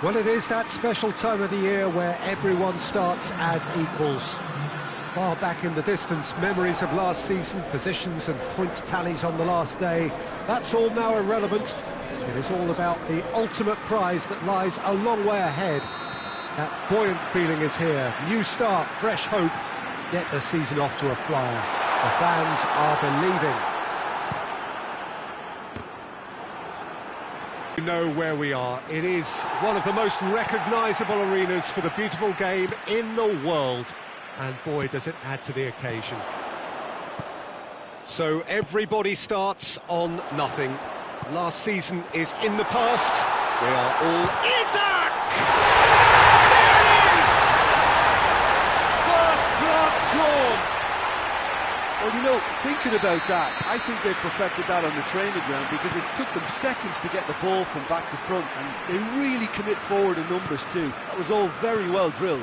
Well, it is that special time of the year where everyone starts as equals. Far back in the distance, memories of last season, positions and points tallies on the last day, that's all now irrelevant. It is all about the ultimate prize that lies a long way ahead. That buoyant feeling is here. New start, fresh hope. Get the season off to a flyer. The fans are believing. You know where we are. It is one of the most recognisable arenas for the beautiful game in the world. And boy, does it add to the occasion. So everybody starts on nothing. Last season is in the past. We are all... Isaac! There it is! First blood drawn! Well, you know, thinking about that, I think they perfected that on the training ground because it took them seconds to get the ball from back to front, and they really commit forward in numbers too. That was all very well drilled.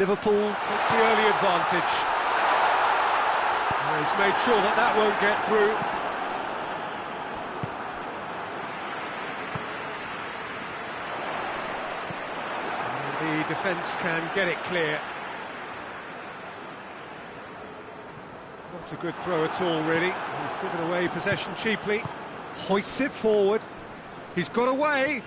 Liverpool take the early advantage. He's made sure that that won't get through. And the defence can get it clear. Not a good throw at all, really. He's given away possession cheaply. Hoists it forward. He's got away.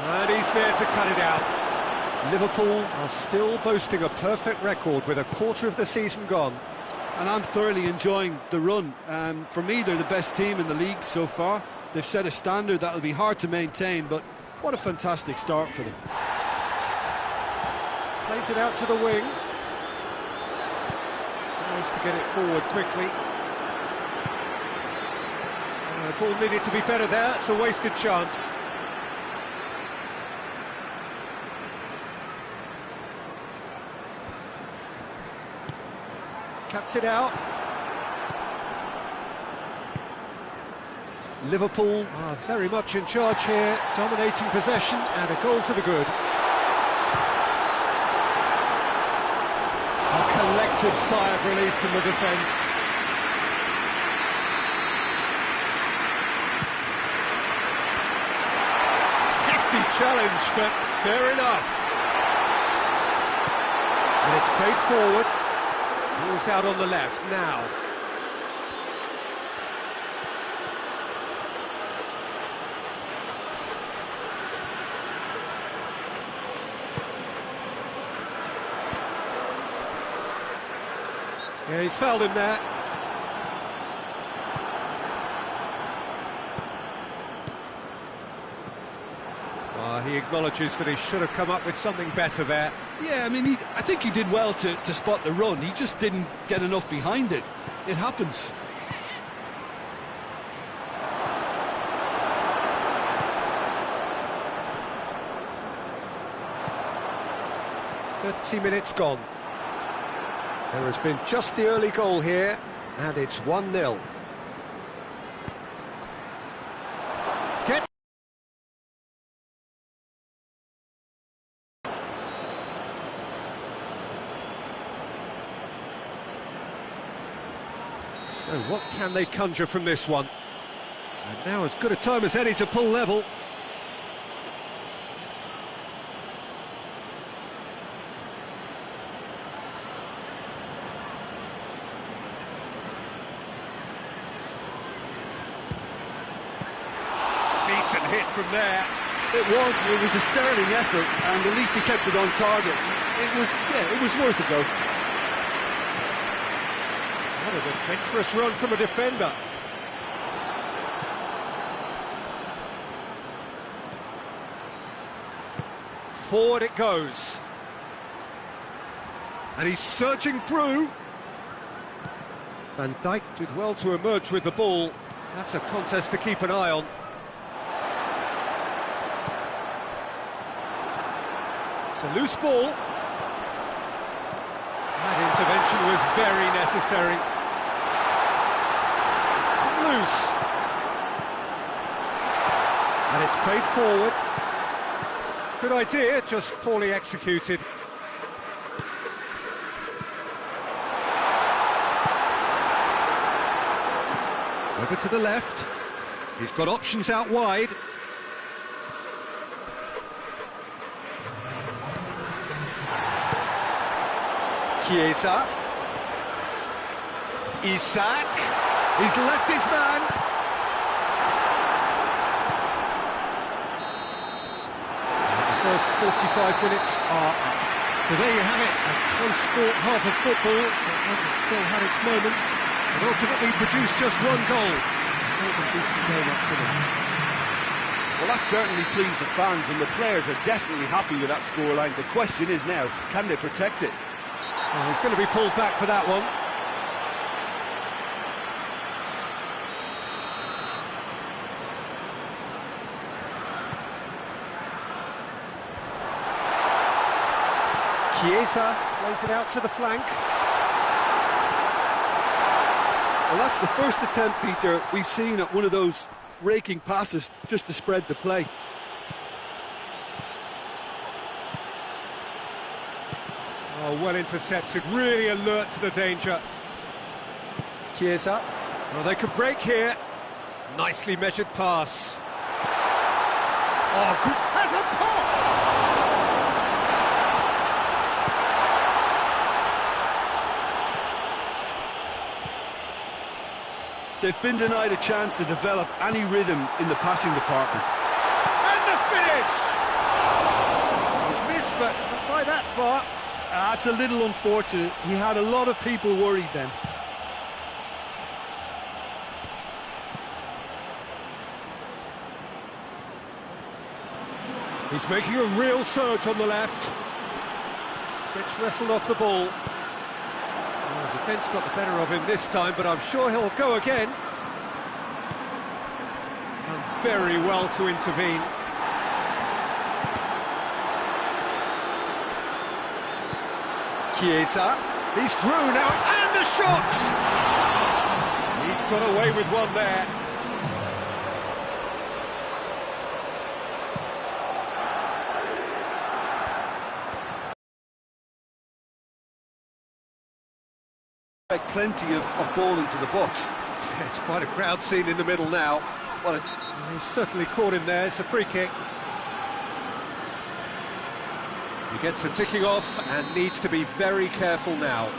And he's there to cut it out. Liverpool are still boasting a perfect record with a quarter of the season gone. And I'm thoroughly enjoying the run. And for me, they're the best team in the league so far. They've set a standard that will be hard to maintain, but what a fantastic start for them. Plays it out to the wing. Tries to get it forward quickly. The ball needed to be better there. It's a wasted chance. Cuts it out. Liverpool are very much in charge here, dominating possession and a goal to the good. A collective sigh of relief from the defence. Hefty challenge, but fair enough. And it's played forward. Ball's out on the left now. Yeah, he's fouled him there. He acknowledges that he should have come up with something better there. Yeah, I mean, I think he did well to spot the run. He just didn't get enough behind it. It happens. Minutes gone. There has been just the early goal here, and it's 1-0. Gets. So what can they conjure from this one? And now as good a time as any to pull level. Decent hit from there. It was a sterling effort, and at least he kept it on target. It was worth a go. What an adventurous run from a defender. Forward it goes. And he's surging through. Van Dijk did well to emerge with the ball. That's a contest to keep an eye on. It's a loose ball. That intervention was very necessary. It's come loose. And it's played forward. Good idea, just poorly executed. Over to the left. He's got options out wide. Chiesa. Isak. He's left his man. The first 45 minutes are up. So there you have it, a close-fought half of football that still had its moments, and ultimately produced just one goal. A decent game up to them. Well, that certainly pleased the fans, and the players are definitely happy with that scoreline. The question is now, can they protect it? Oh, he's going to be pulled back for that one. Chiesa plays it out to the flank. Well, that's the first attempt, Peter, we've seen at one of those raking passes just to spread the play. Oh, well intercepted, really alert to the danger. Chiesa. Well, they could break here. Nicely measured pass. Oh, good. Has a pop! They've been denied a chance to develop any rhythm in the passing department. And the finish! He's missed, but not by that far. That's a little unfortunate. He had a lot of people worried then. He's making a real surge on the left. Gets wrestled off the ball. Oh, defence got the better of him this time, but I'm sure he'll go again. Done very well to intervene. Chiesa, he's through now, and the shot! He's got away with one there. Plenty of ball into the box. It's quite a crowd scene in the middle now. Well, He's certainly caught him there. It's a free kick. He gets the ticking off and needs to be very careful now.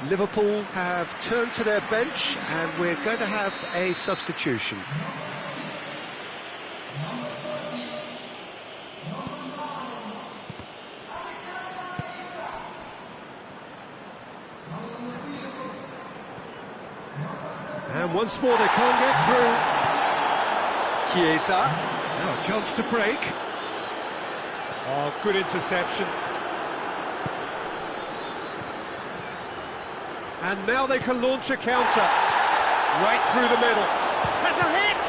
Liverpool have turned to their bench and we're going to have a substitution. And once more they can't get through. Chiesa, now a chance to break. Oh, good interception. And now they can launch a counter. Right through the middle. Has a hit!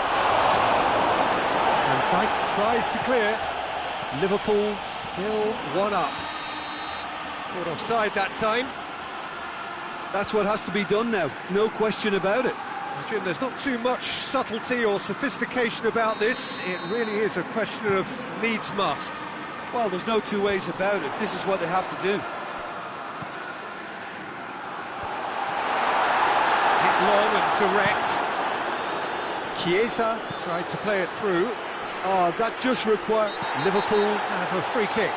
And Dyke tries to clear. Liverpool still one up. Caught offside that time. that's what has to be done now, no question about it. Jim, there's not too much subtlety or sophistication about this. It really is a question of needs must. Well, there's no two ways about it. This is what they have to do. Long and direct. Chiesa tried to play it through. Oh, that just required... Liverpool have a free kick.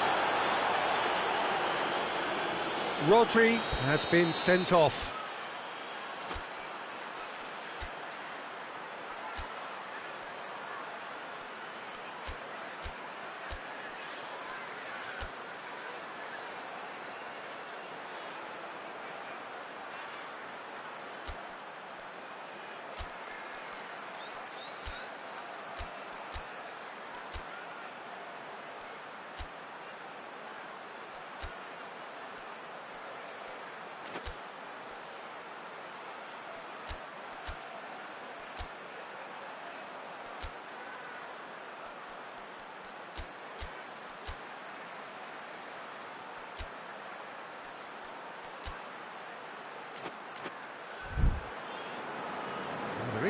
Rodri has been sent off.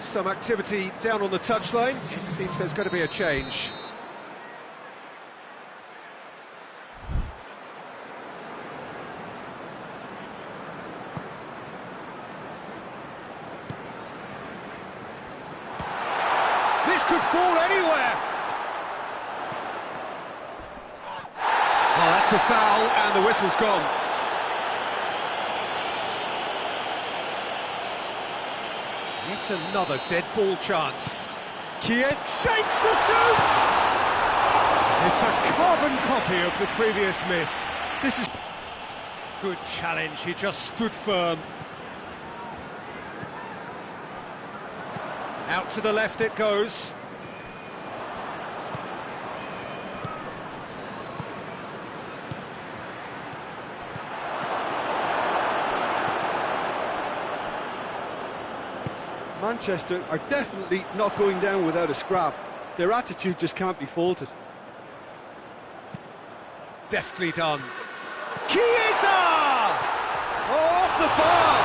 some activity down on the touchline. It seems there's going to be a change. This could fall anywhere. Oh, that's a foul, and the whistle's gone. Yet another dead ball chance. PES shapes to shoot! It's a carbon copy of the previous miss. This is good challenge, he just stood firm. Out to the left it goes. Manchester are definitely not going down without a scrap. Their attitude just can't be faulted. Deftly done. Chiesa! Oh, off the bar!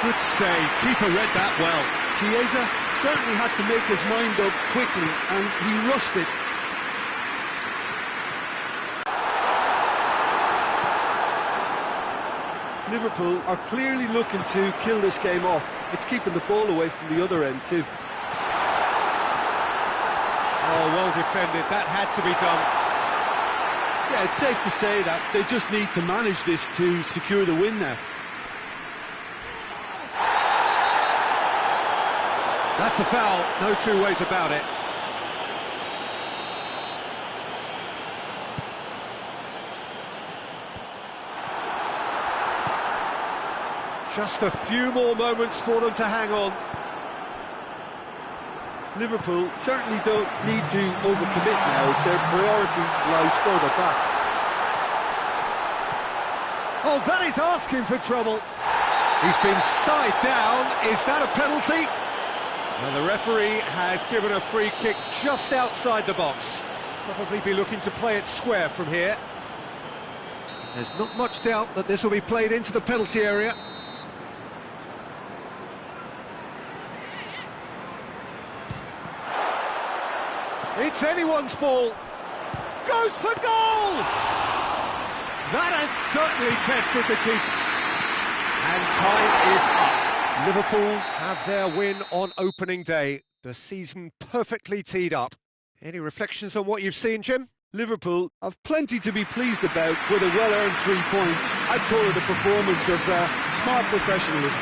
Good save, keeper read that well. Chiesa certainly had to make his mind up quickly, and he rushed it. Liverpool are clearly looking to kill this game off. It's keeping the ball away from the other end too. Oh, well defended, that had to be done. Yeah, it's safe to say that they just need to manage this to secure the win now. That's a foul, no two ways about it. Just a few more moments for them to hang on. Liverpool certainly don't need to overcommit now. Their priority lies further back. Oh, that is asking for trouble. He's been side down. Is that a penalty? And the referee has given a free kick just outside the box. Probably be looking to play it square from here. There's not much doubt that this will be played into the penalty area. It's anyone's ball. Goes for goal! That has certainly tested the keeper. And time is up. Liverpool have their win on opening day. The season perfectly teed up. Any reflections on what you've seen, Jim? Liverpool have plenty to be pleased about with a well-earned 3 points. I'd call it a performance of smart professionalism.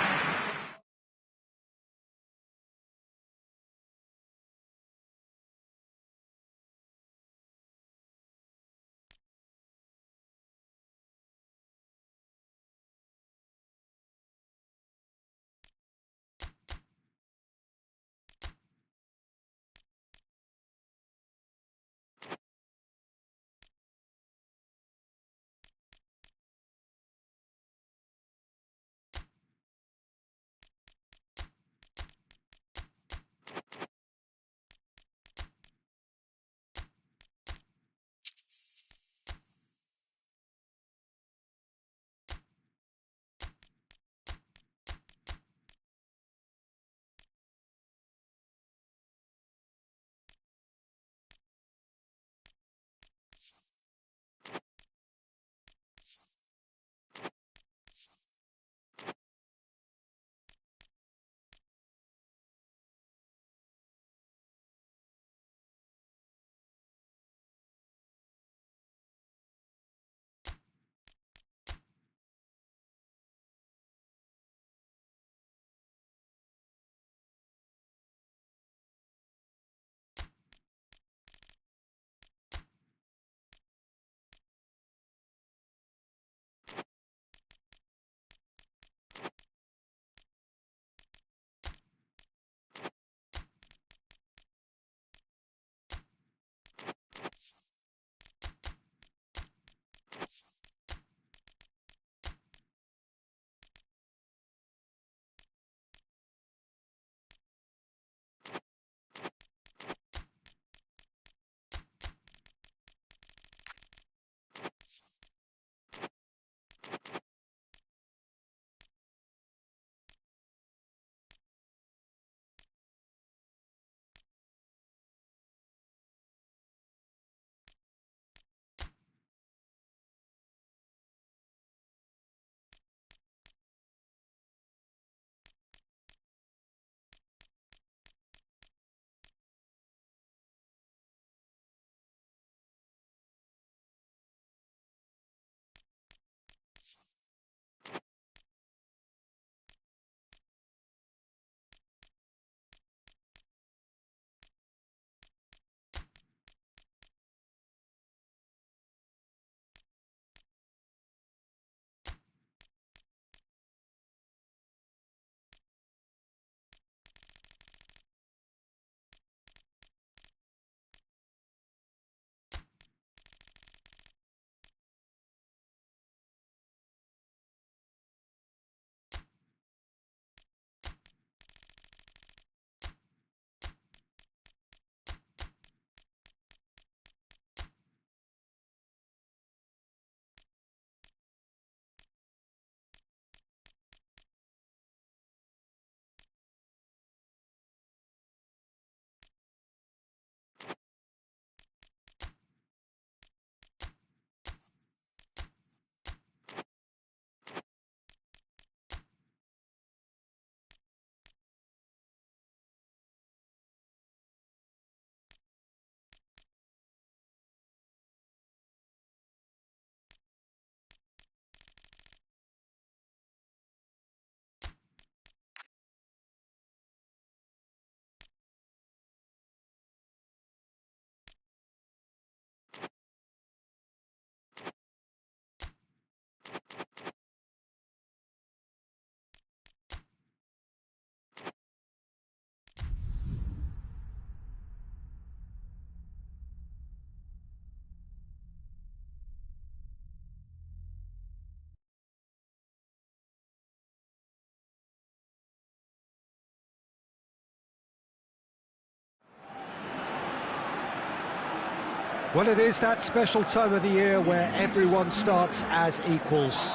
Well, it is that special time of the year where everyone starts as equals.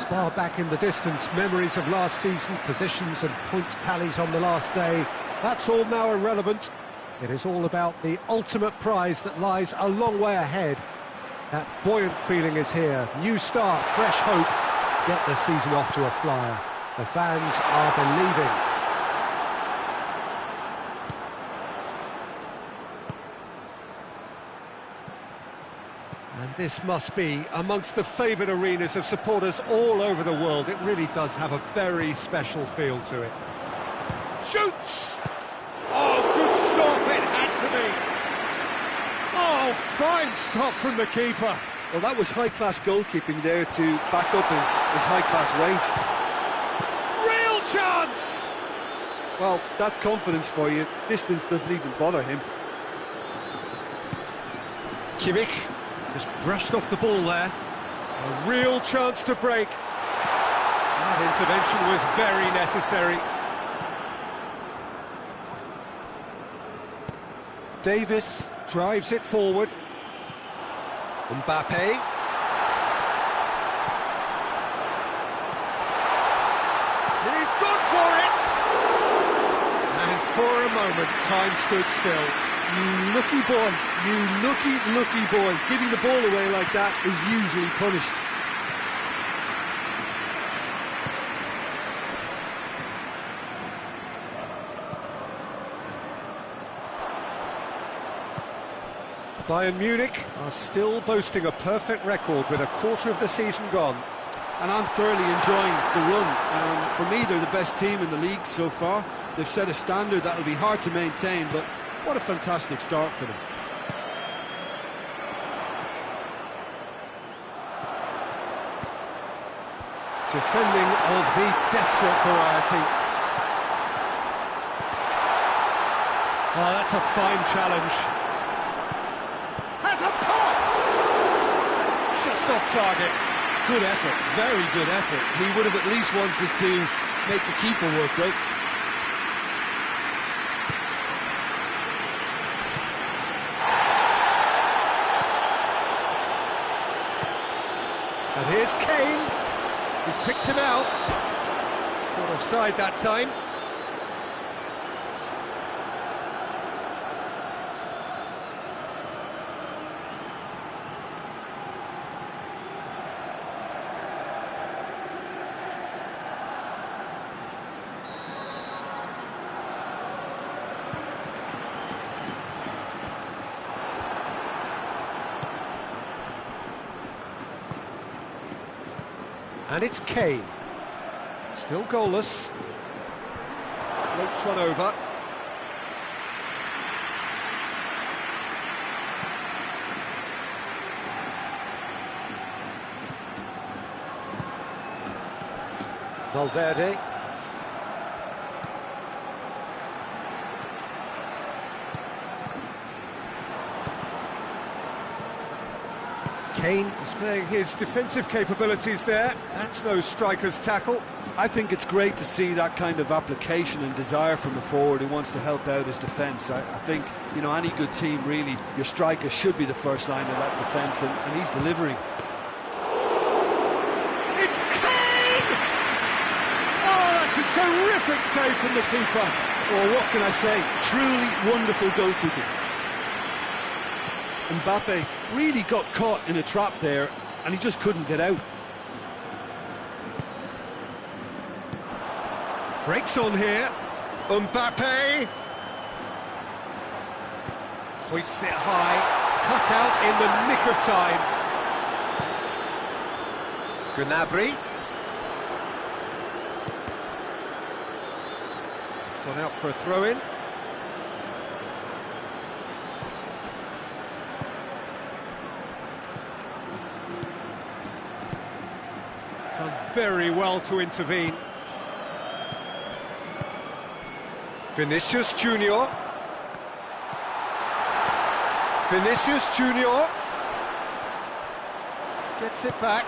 Far back in the distance, memories of last season, positions and points tallies on the last day, that's all now irrelevant. It is all about the ultimate prize that lies a long way ahead. That buoyant feeling is here. New start, fresh hope. Get the season off to a flyer. The fans are believing. And this must be amongst the favoured arenas of supporters all over the world. It really does have a very special feel to it. Shoots! Oh, good stop, it had to be. Oh, fine stop from the keeper. Well, that was high-class goalkeeping there to back up his high-class wage. Real chance! Well, that's confidence for you. Distance doesn't even bother him. Kimmich just brushed off the ball there. A real chance to break. That intervention was very necessary. Davis drives it forward. Mbappe. He's gone for it! And for a moment, time stood still. You lucky boy, you lucky boy. Giving the ball away like that is usually punished. Bayern Munich are still boasting a perfect record with a quarter of the season gone. And I'm thoroughly enjoying the run. For me, they're the best team in the league so far. They've set a standard that will be hard to maintain, but what a fantastic start for them. Defending of the desperate variety. Oh, that's a fine challenge. Has a pop! Just off target. Good effort, very good effort. He would have at least wanted to make the keeper work, though. And here's Kane. He's picked him out. Not offside that time. And it's Kane. Still goalless. Floats one over. Valverde. Kane displaying his defensive capabilities there. That's no striker's tackle. I think it's great to see that kind of application and desire from a forward who wants to help out his defence. I think, you know, any good team, really, your striker should be the first line of that defence, and he's delivering. It's Kane! Oh, that's a terrific save from the keeper. Well, what can I say? Truly wonderful goalkeeping. Mbappe really got caught in a trap there, and he just couldn't get out. Breaks on here. Mbappe. Hoists it high. Cut out in the nick of time. Gnabry. It's gone out for a throw-in. Done very well to intervene. Vinicius Junior. Vinicius Junior. Gets it back.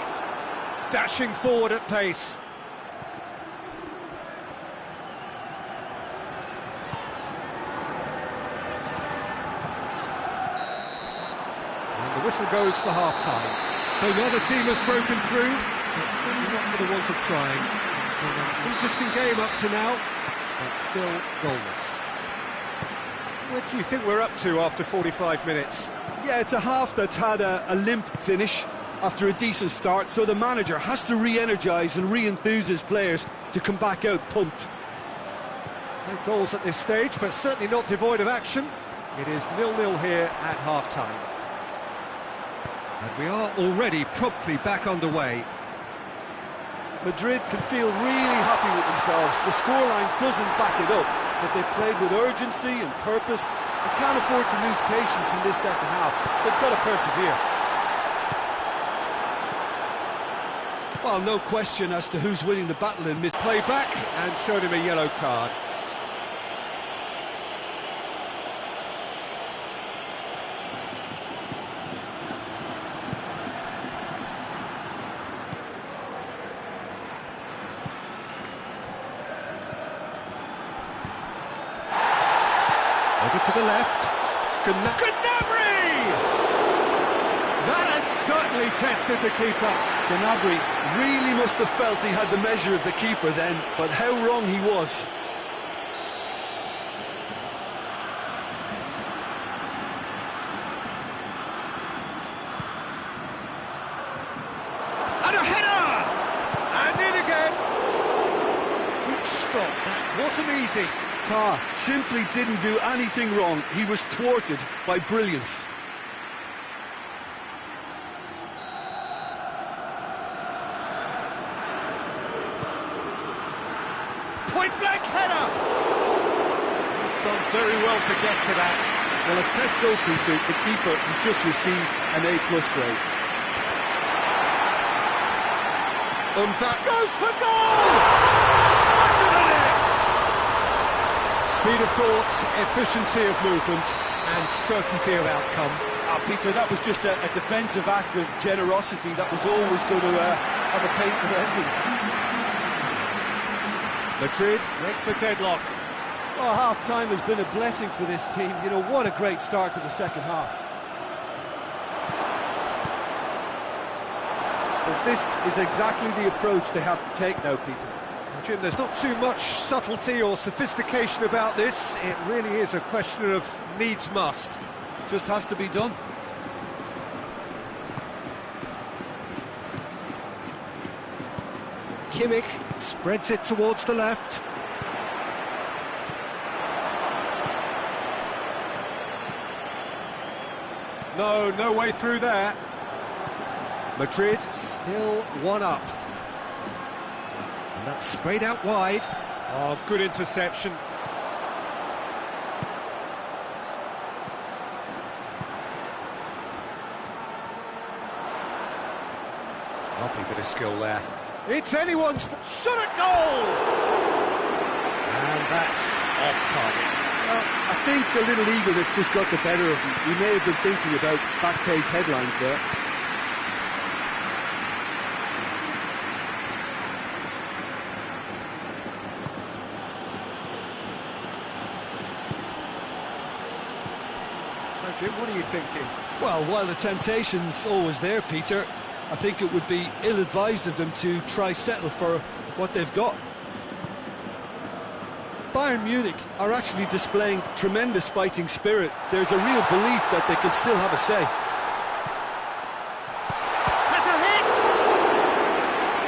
Dashing forward at pace. whistle goes for half-time. So neither team has broken through, but certainly not for the want of trying. It's been an interesting game up to now, but still goalless. What do you think we're up to after 45 minutes? Yeah, it's a half that's had a limp finish after a decent start, so the manager has to re-energise and re-enthuse his players to come back out pumped. No goals at this stage, but certainly not devoid of action. It is 0-0 here at half-time. And we are already promptly back underway. Madrid can feel really happy with themselves. The scoreline doesn't back it up, but they've played with urgency and purpose and can't afford to lose patience in this second half. They've got to persevere. Well, no question as to who's winning the battle in Play back and showed him a yellow card. Over to the left. Gnabry! That has certainly tested the keeper. Gnabry really must have felt he had the measure of the keeper then, but how wrong he was. And a header! And in again. Good stop, that wasn't easy. Tah simply didn't do anything wrong. He was thwarted by brilliance. Point-blank header! He's done very well to get to that. Well, as tests go, Peter, the keeper has just received an A+ grade. That goes for goal! Back of the net! Speed of thought, efficiency of movement, and certainty of outcome. Peter, that was just a defensive act of generosity that was always going to have a painful ending. Madrid break the deadlock. Well, half-time has been a blessing for this team. You know, what a great start to the second half. But this is exactly the approach they have to take now, Peter. Jim, there's not too much subtlety or sophistication about this. It really is a question of needs must. Just has to be done. Kimmich spreads it towards the left. No way through there. Madrid still one up. And that's sprayed out wide. Oh, good interception. Lovely bit of skill there. It's anyone's shot at goal! And that's off target. Well, I think the little eagerness just got the better of him. He may have been thinking about back page headlines there. So, Jim, what are you thinking? Well, while the temptation's always there, Peter, I think it would be ill-advised of them to try settle for what they've got. Bayern Munich are actually displaying tremendous fighting spirit. There's a real belief that they can still have a say. Has a hit!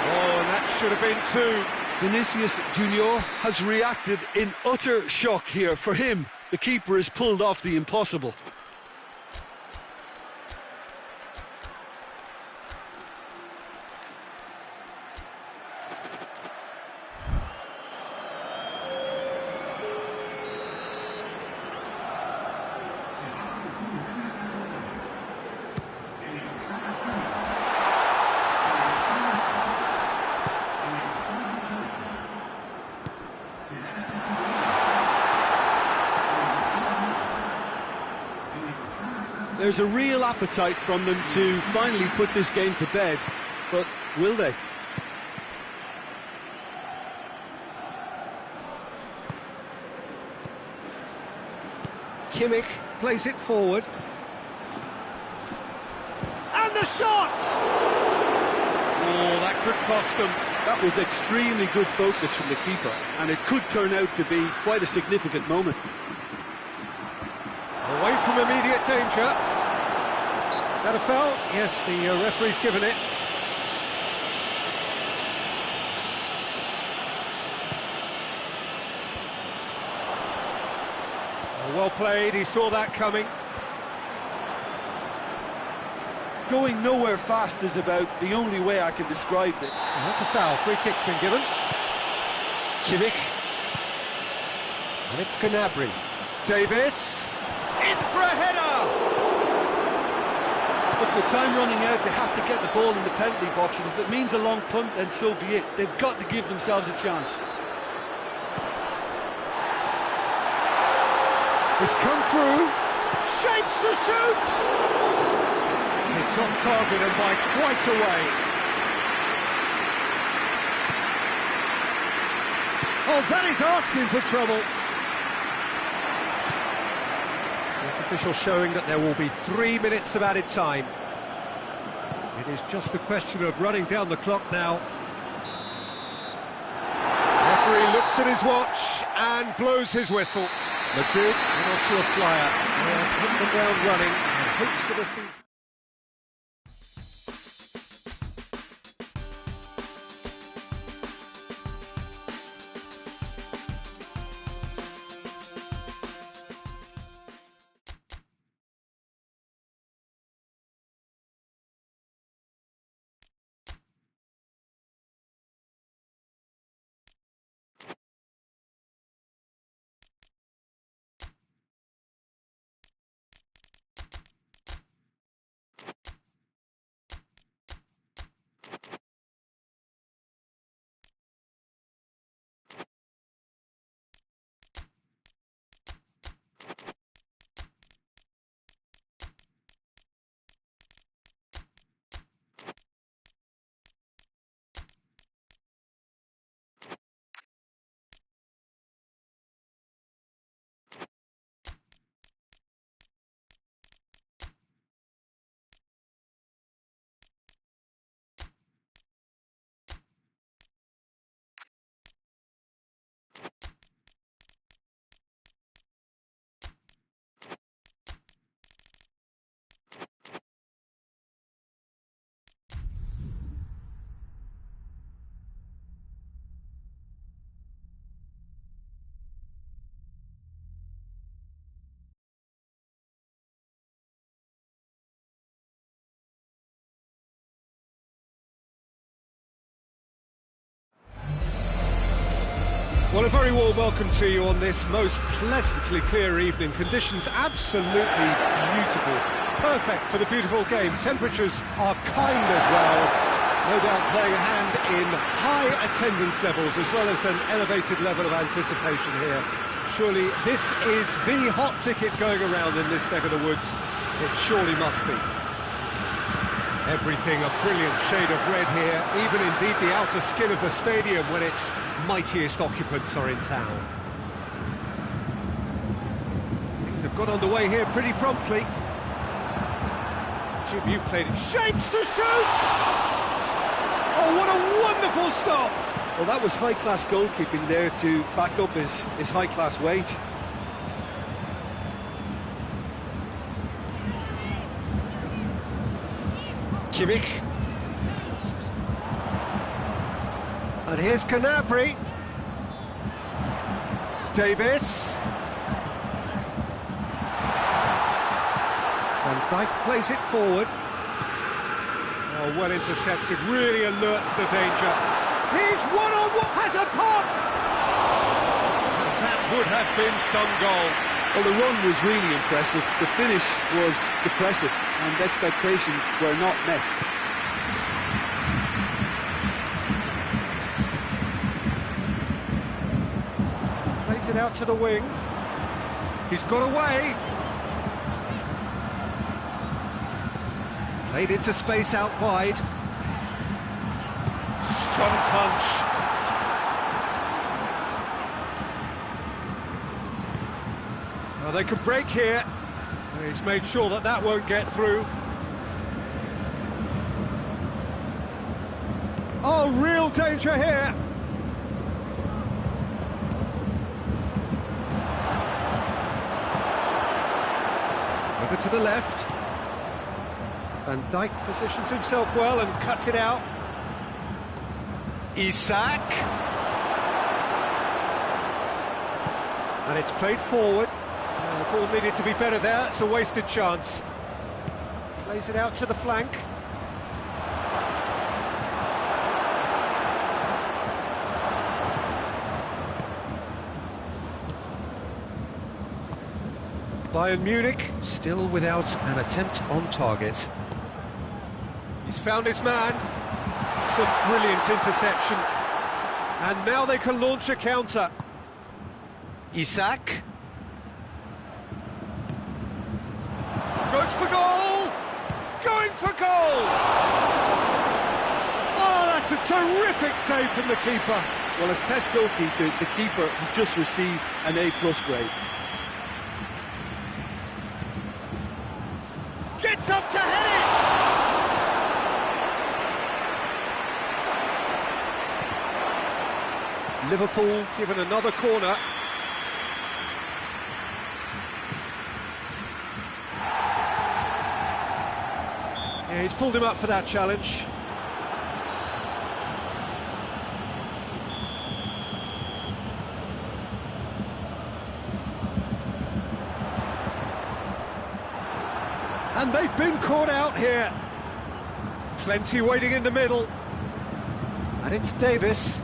Oh, and that should have been two. Vinicius Junior has reacted in utter shock here. For him, the keeper has pulled off the impossible. There's a real appetite from them to finally put this game to bed, but will they? Kimmich plays it forward. a shot! Oh, that could cost them. That was extremely good focus from the keeper, and it could turn out to be quite a significant moment. Away from immediate danger. That a foul? Yes, the referee's given it. Well played, he saw that coming. Going nowhere fast is about the only way I can describe it. And that's a foul, free kick's been given. Kimmich. And it's Gnabry. Davis. In for a header! Look, with time running out, they have to get the ball in the penalty box, and if it means a long punt, then so be it. They've got to give themselves a chance. It's come through. Shapes to shoot! It's off target and by quite a way. Oh, that is asking for trouble. The official showing that there will be 3 minutes of added time. It is just a question of running down the clock now. The referee looks at his watch and blows his whistle. Madrid are off to a flyer. They have hit the ground running and hopes for the season. Well, a very warm welcome to you on this most pleasantly clear evening. Conditions absolutely beautiful. Perfect for the beautiful game. Temperatures are kind as well. No doubt playing a hand in high attendance levels as well as an elevated level of anticipation here. Surely this is the hot ticket going around in this neck of the woods. It surely must be. Everything a brilliant shade of red here, even indeed the outer skin of the stadium when its mightiest occupants are in town. Things have got underway here pretty promptly. Jim, you've played it. Shapes to shoot! Oh, what a wonderful stop! Well, that was high-class goalkeeping there to back up his high-class wage. Kimmich. And here's Gnabry. Davis. Van Dijk plays it forward. Oh, well intercepted, really alert to the danger. He's one-on-one, has a pop! That would have been some goal. Well, the run was really impressive. The finish was depressive, and expectations were not met. Plays it out to the wing. He's got away. Played into space out wide. Strong punch. Well, they could break here. He's made sure that that won't get through. Oh, real danger here. Over to the left. Van Dijk positions himself well and cuts it out. Isak. And it's played forward. The ball needed to be better there. It's a wasted chance. Plays it out to the flank. Bayern Munich still without an attempt on target. He's found his man. It's a brilliant interception. And now they can launch a counter. Isak. Goes for goal! Going for goal! Oh, that's a terrific save from the keeper. Well, as test goalkeeper, the keeper has just received an A+ grade. Gets up to head it! Liverpool given another corner. Yeah, he's pulled him up for that challenge. And they've been caught out here. Plenty waiting in the middle. And it's Davis.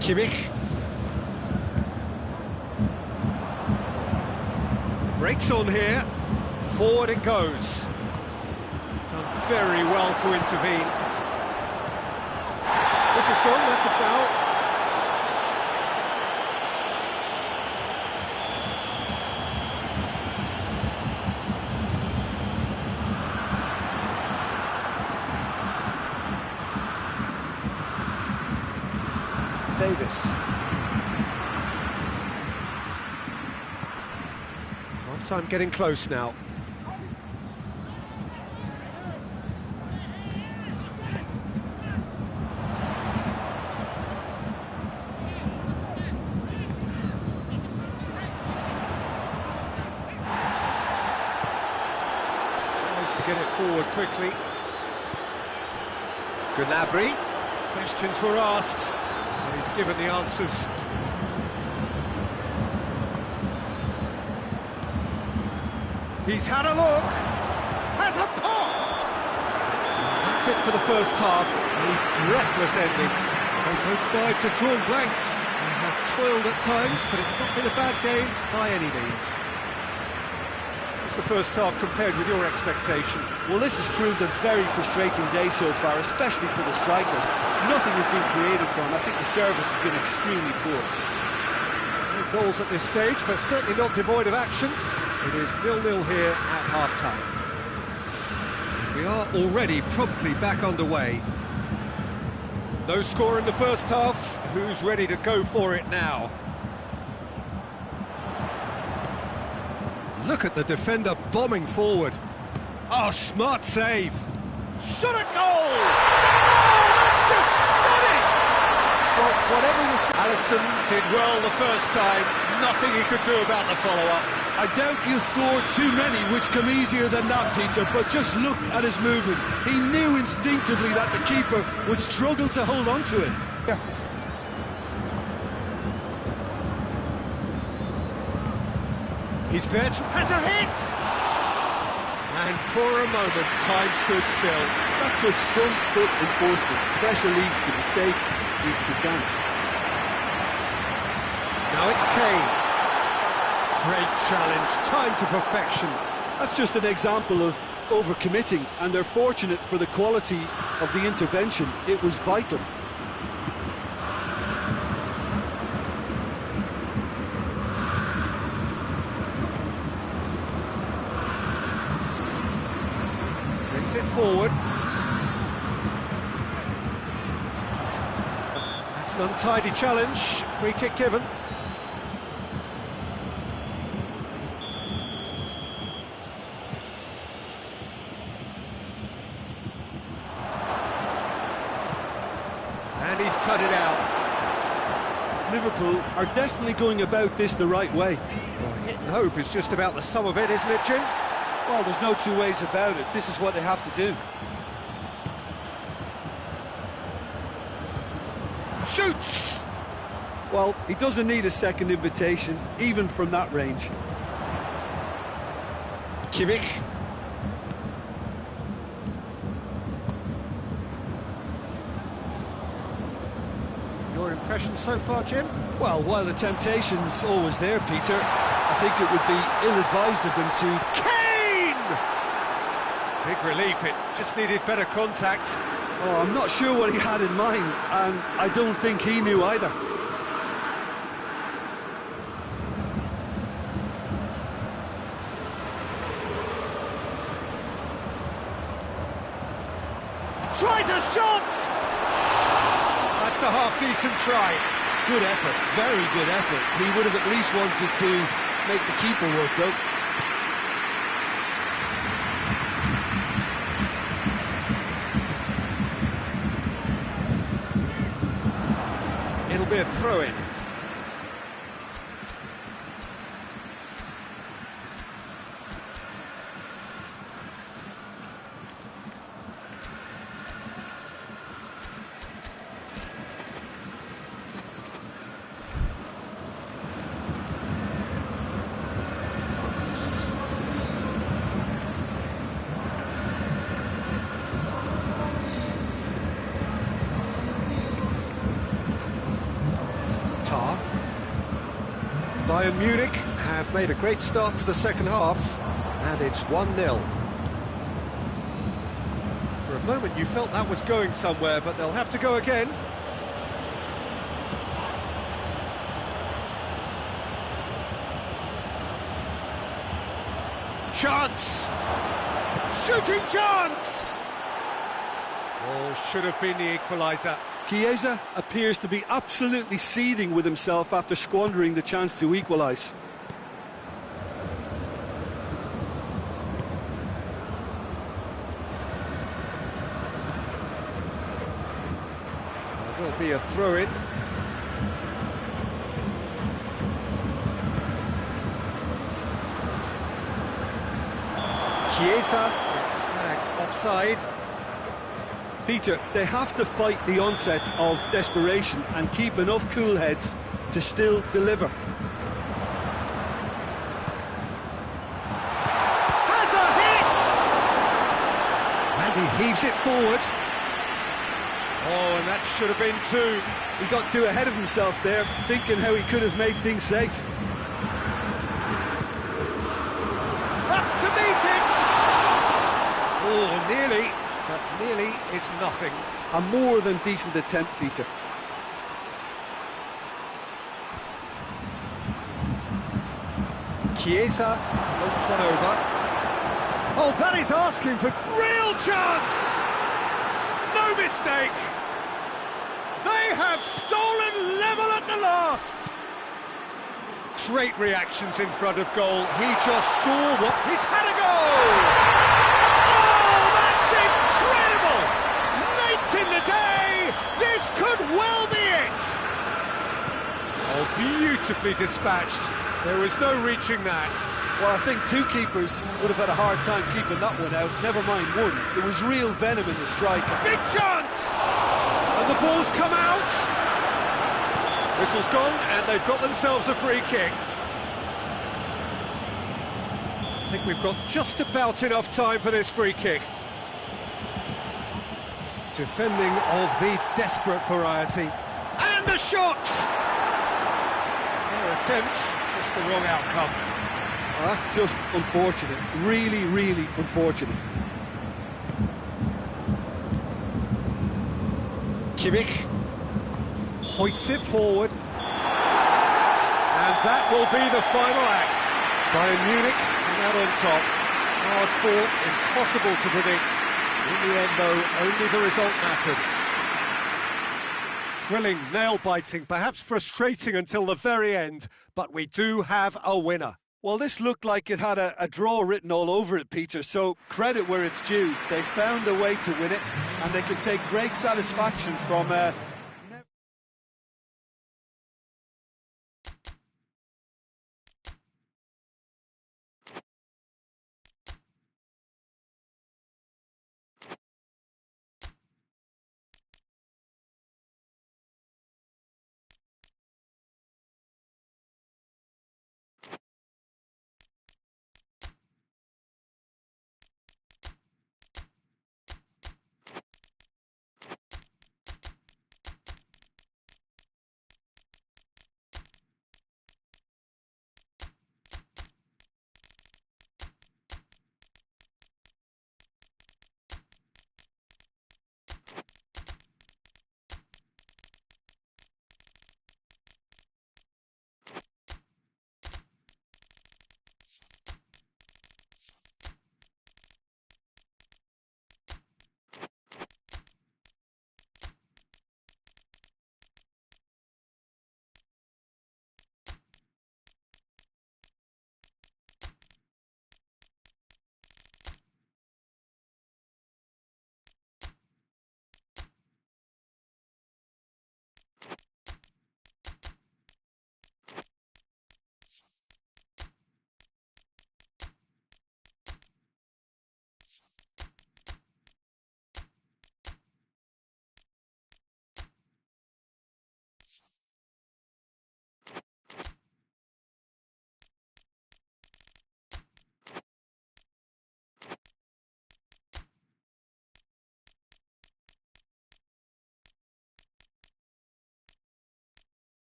Kimmich. Breaks on here. Forward it goes. Done very well to intervene. This is gone, that's a foul. Davis. Half-time getting close now. Tries to get it forward quickly. Gnabry. Questions were asked. He's given the answers. He's had a look. Has a pop! That's it for the first half. A breathless ending. Both sides have drawn blanks. They have toiled at times, but it's not been a bad game by any means. What's the first half compared with your expectation? Well, this has proved a very frustrating day so far, especially for the strikers. Nothing has been created for them. I think the service has been extremely poor. No goals at this stage, but certainly not devoid of action. It is 0-0 here at half-time. We are already promptly back underway. No score in the first half. Who's ready to go for it now? Look at the defender bombing forward. Oh, smart save. Shot a goal! Oh, that's just stunning! Well, whatever was... Alisson did well the first time. Nothing he could do about the follow-up. I doubt he'll score too many, which come easier than that, Peter, but just look at his movement. He knew instinctively that the keeper would struggle to hold on to it. Yeah. He's there, has a hit! And for a moment, time stood still. That's just front foot enforcement. Pressure leads to mistake, leads to chance. Now it's Kane. Great challenge, time to perfection. That's just an example of overcommitting, and they're fortunate for the quality of the intervention. It was vital. Brings it forward. That's an untidy challenge. Free kick given. And he's cut it out. Liverpool are definitely going about this the right way. Well, hit and hope is just about the sum of it, isn't it, Jim? Well, there's no two ways about it. This is what they have to do. Shoots! Well, he doesn't need a second invitation, even from that range. Kimmich. Your impression so far, Jim? Well, while the temptation's always there, Peter, I think it would be ill-advised of them to... Kane! Big relief, it just needed better contact. Oh, I'm not sure what he had in mind, and I don't think he knew either. Tries a shot! That's a half-decent try. Good effort, very good effort. He would have at least wanted to make the keeper work, though. It'll be a throw-in. Bayern Munich have made a great start to the second half, and it's 1-0. For a moment you felt that was going somewhere, but they'll have to go again. Chance! Shooting chance! Oh, should have been the equaliser. Chiesa appears to be absolutely seething with himself after squandering the chance to equalise. There will be a throw-in. Chiesa gets flagged offside. Peter, they have to fight the onset of desperation and keep enough cool heads to still deliver. Has a hit! And he heaves it forward. Oh, and that should have been two. He got too ahead of himself there, thinking how he could have made things safe. Up to meet it! Oh, nearly. But nearly is nothing. A more than decent attempt, Peter. Chiesa floats one over. Oh, that is asking for real chance! No mistake! They have stolen level at the last! Great reactions in front of goal. He just saw what... He's had a goal! In the day, this could well be it. Oh, beautifully dispatched. There was no reaching that. Well, I think two keepers would have had a hard time keeping that one out, never mind one. There was real venom in the strike. Big chance! And the ball's come out. Whistle's gone, and they've got themselves a free kick. I think we've got just about enough time for this free kick. Defending of the desperate variety. And the shot! Their attempt, just the wrong outcome. Well, that's just unfortunate. Really, really unfortunate. Kimmich hoists it forward. And that will be the final act. Bayern Munich come out on top. Hard fought, impossible to predict. In the end, though, only the result mattered. Thrilling, nail-biting, perhaps frustrating until the very end, but we do have a winner. Well, this looked like it had a draw written all over it, Peter, so credit where it's due. They found a way to win it, and they can take great satisfaction from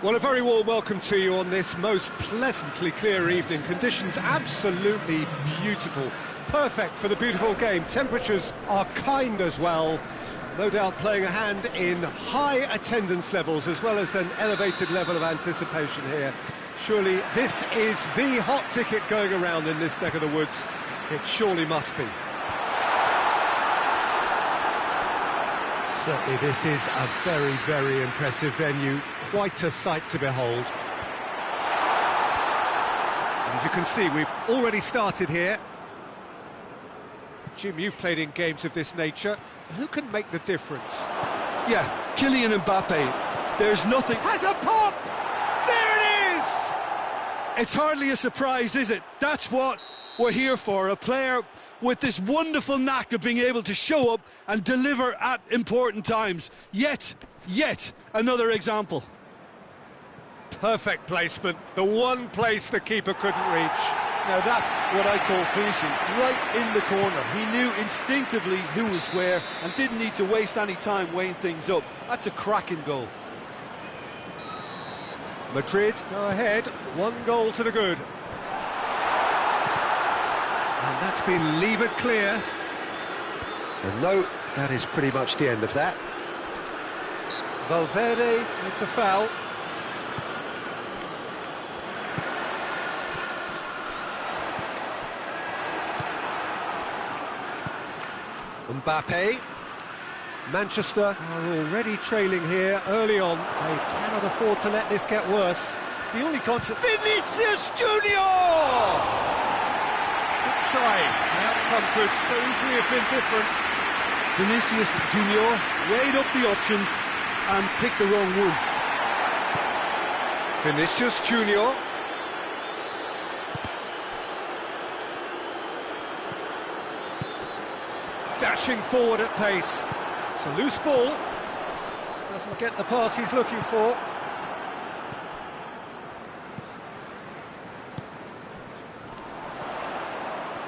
Well, a very warm welcome to you on this most pleasantly clear evening. Conditions absolutely beautiful. Perfect for the beautiful game. Temperatures are kind as well. No doubt playing a hand in high attendance levels as well as an elevated level of anticipation here. Surely this is the hot ticket going around in this neck of the woods. It surely must be. Certainly this is a very, very impressive venue. Quite a sight to behold. And as you can see, we've already started here. Jim, you've played in games of this nature. Who can make the difference? Yeah, Kylian Mbappe. There's nothing... Has a pop! There it is! It's hardly a surprise, is it? That's what we're here for. A player with this wonderful knack of being able to show up and deliver at important times. Yet another example. Perfect placement. The one place the keeper couldn't reach. Now that's what I call finishing, right in the corner. He knew instinctively who was where and didn't need to waste any time weighing things up. That's a cracking goal. Madrid go ahead, 1 goal to the good. And that's been levered clear. And no, that is pretty much the end of that. Valverde with the foul. Mbappe. Manchester are already trailing here early on. They cannot afford to let this get worse. The only constant... Vinicius Junior! Try. The outcome could so easily have been different. Vinicius Junior weighed up the options and picked the wrong one. Vinicius Junior. Dashing forward at pace. It's a loose ball. Doesn't get the pass he's looking for.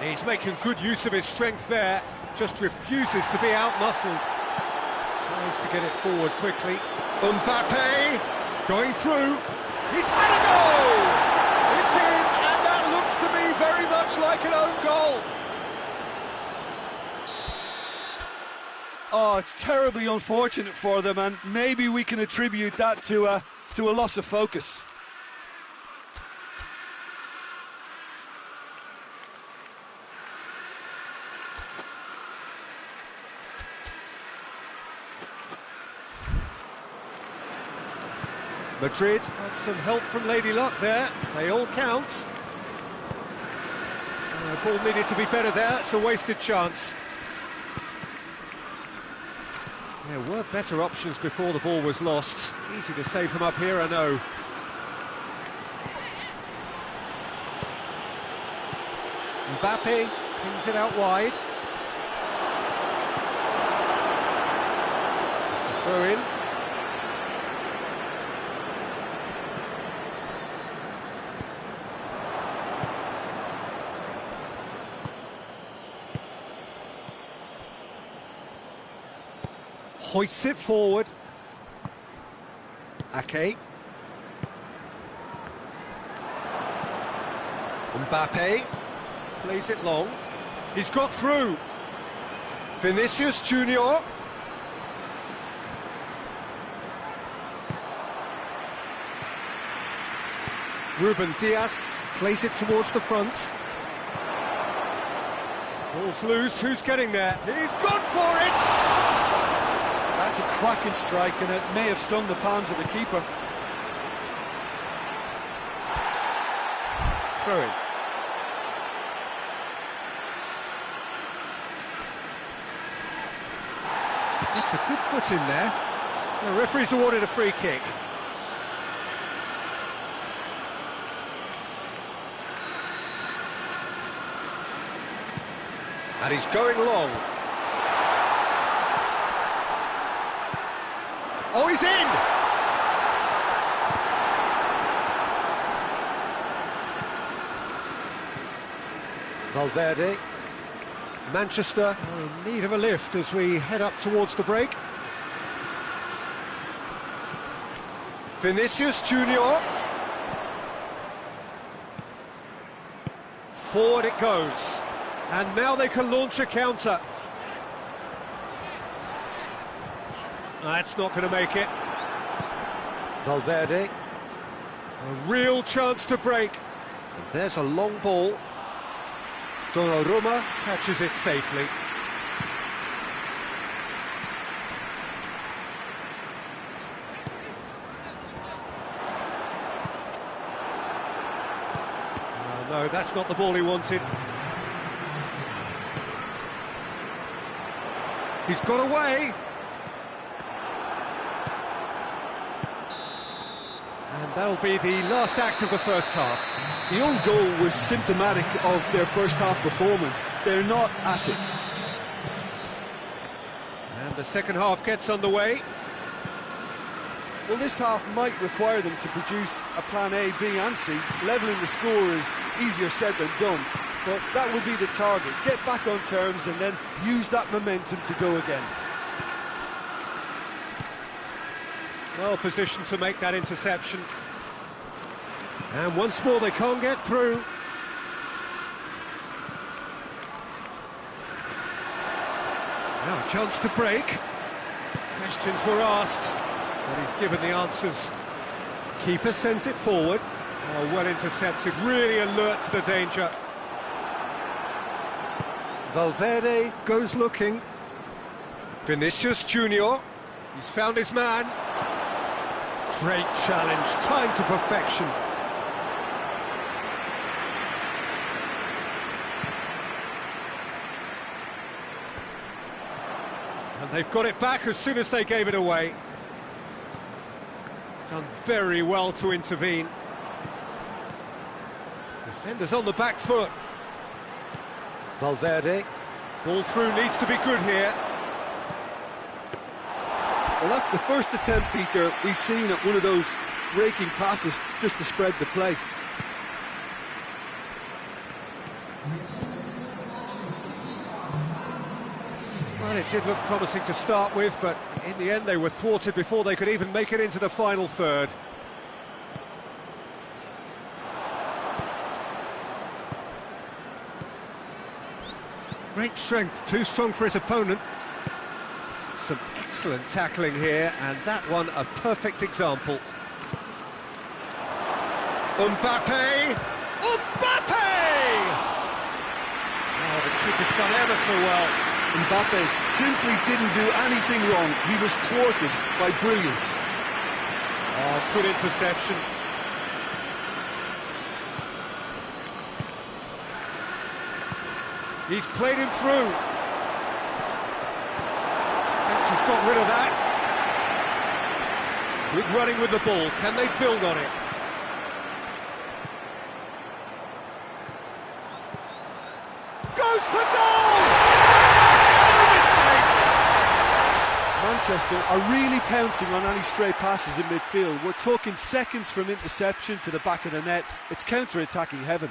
He's making good use of his strength there, just refuses to be out-muscled. Tries to get it forward quickly. Mbappe going through. He's had a goal! It's in, and that looks to me very much like an own goal. Oh, it's terribly unfortunate for them, and maybe we can attribute that to a loss of focus. Madrid got some help from Lady Luck there. They all count. The ball needed to be better there. It's a wasted chance. There were better options before the ball was lost. Easy to say from up here, I know. Mbappe pings it out wide. It's a throw-in. Hoists it forward. Ake. Mbappe plays it long. He's got through. Vinicius Junior. Ruben Diaz plays it towards the front. Ball's loose. Who's getting there? He's gone for it! That's a cracking strike, and it may have stung the palms of the keeper. Throw-in. It's a good foot in there. The referee's awarded a free kick. And he's going long. Oh, he's in! Valverde. Manchester are in need of a lift as we head up towards the break. Vinicius Junior. Forward it goes. And now they can launch a counter. That's not going to make it. Valverde. A real chance to break. And there's a long ball. Donnarumma catches it safely. Oh, no, that's not the ball he wanted. He's got away. And that'll be the last act of the first half. The own goal was symptomatic of their first half performance. They're not at it. And the second half gets underway. Well, this half might require them to produce a plan A, B and C. Levelling the score is easier said than done, but that will be the target. Get back on terms and then use that momentum to go again. Well positioned to make that interception. And once more they can't get through. Now a chance to break. Questions were asked, but he's given the answers. Keeper sends it forward. Oh, well intercepted, really alert to the danger. Valverde goes looking. Vinicius Junior. He's found his man. Great challenge, timed to perfection. And they've got it back as soon as they gave it away. Done very well to intervene. Defenders on the back foot. Valverde. Ball through needs to be good here. Well, that's the first attempt, Peter, we've seen at one of those raking passes just to spread the play. Well, it did look promising to start with, but in the end they were thwarted before they could even make it into the final third. Great strength, too strong for his opponent. Some excellent tackling here, and that one a perfect example. Mbappe! Mbappe! Oh, the keeper's done ever so well. Mbappe simply didn't do anything wrong. He was thwarted by brilliance. Oh, good interception. He's played him through. He's got rid of that. Good running with the ball. Can they build on it? Goes for goal! No mistake! Manchester are really pouncing on any stray passes in midfield. We're talking seconds from interception to the back of the net. It's counter-attacking heaven.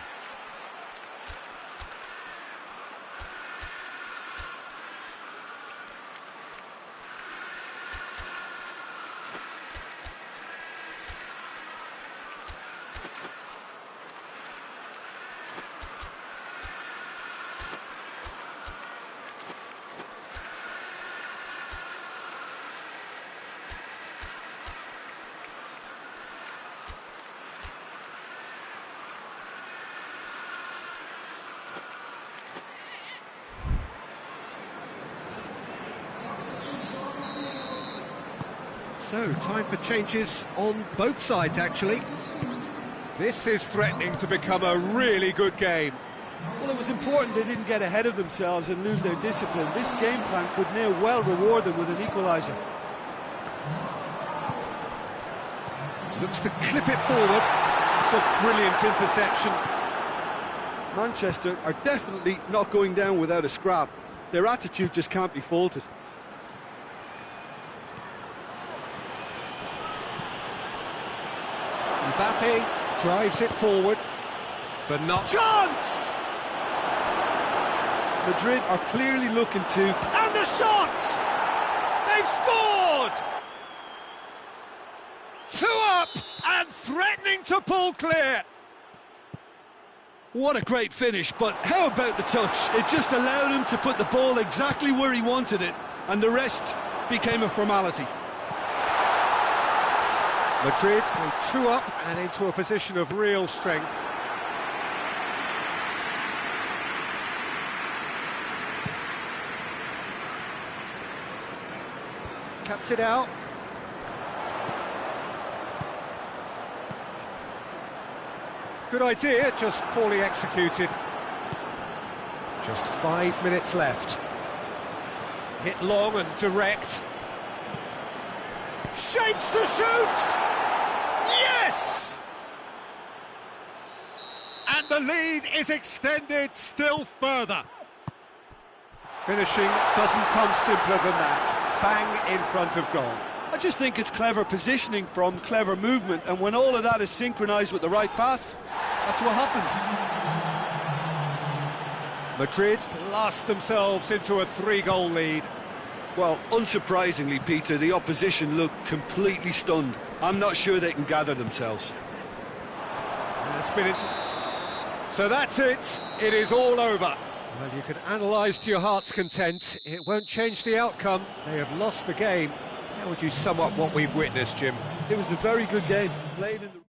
So, time for changes on both sides, actually. This is threatening to become a really good game. Well, it was important they didn't get ahead of themselves and lose their discipline. This game plan could now well reward them with an equaliser. Looks to clip it forward. It's a brilliant interception. Manchester are definitely not going down without a scrap. Their attitude just can't be faulted. Mbappe drives it forward, but not... Chance! Madrid are clearly looking to... And the shot! They've scored! 2 up! threatening to pull clear. What a great finish, but how about the touch? It just allowed him to put the ball exactly where he wanted it, and the rest became a formality. Madrid go 2 up and into a position of real strength. Cuts it out. Good idea, just poorly executed. Just 5 minutes left. Hit long and direct. Shapes to shoot! Yes! And the lead is extended still further. Finishing doesn't come simpler than that. Bang in front of goal. I just think it's clever positioning from clever movement, and when all of that is synchronised with the right pass, that's what happens. Madrid blast themselves into a 3-goal lead. Well, unsurprisingly, Peter, the opposition look completely stunned. I'm not sure they can gather themselves. So that's it. It is all over. Well, you can analyse to your heart's content. It won't change the outcome. They have lost the game. How would you sum up what we've witnessed, Jim? It was a very good game. Played in the...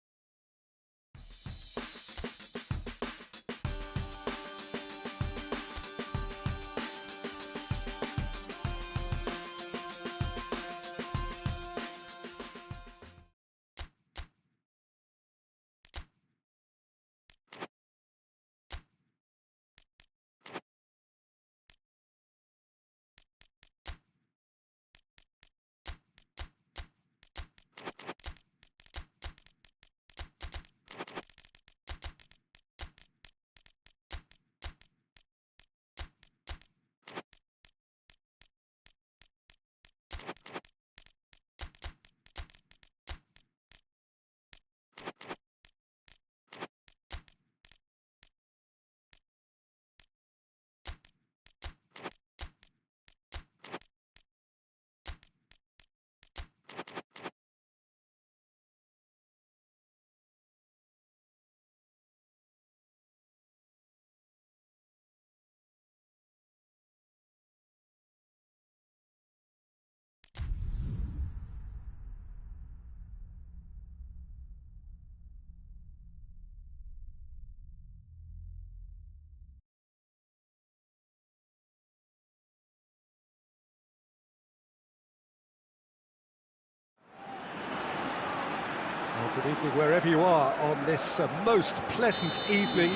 Good evening wherever you are on this most pleasant evening.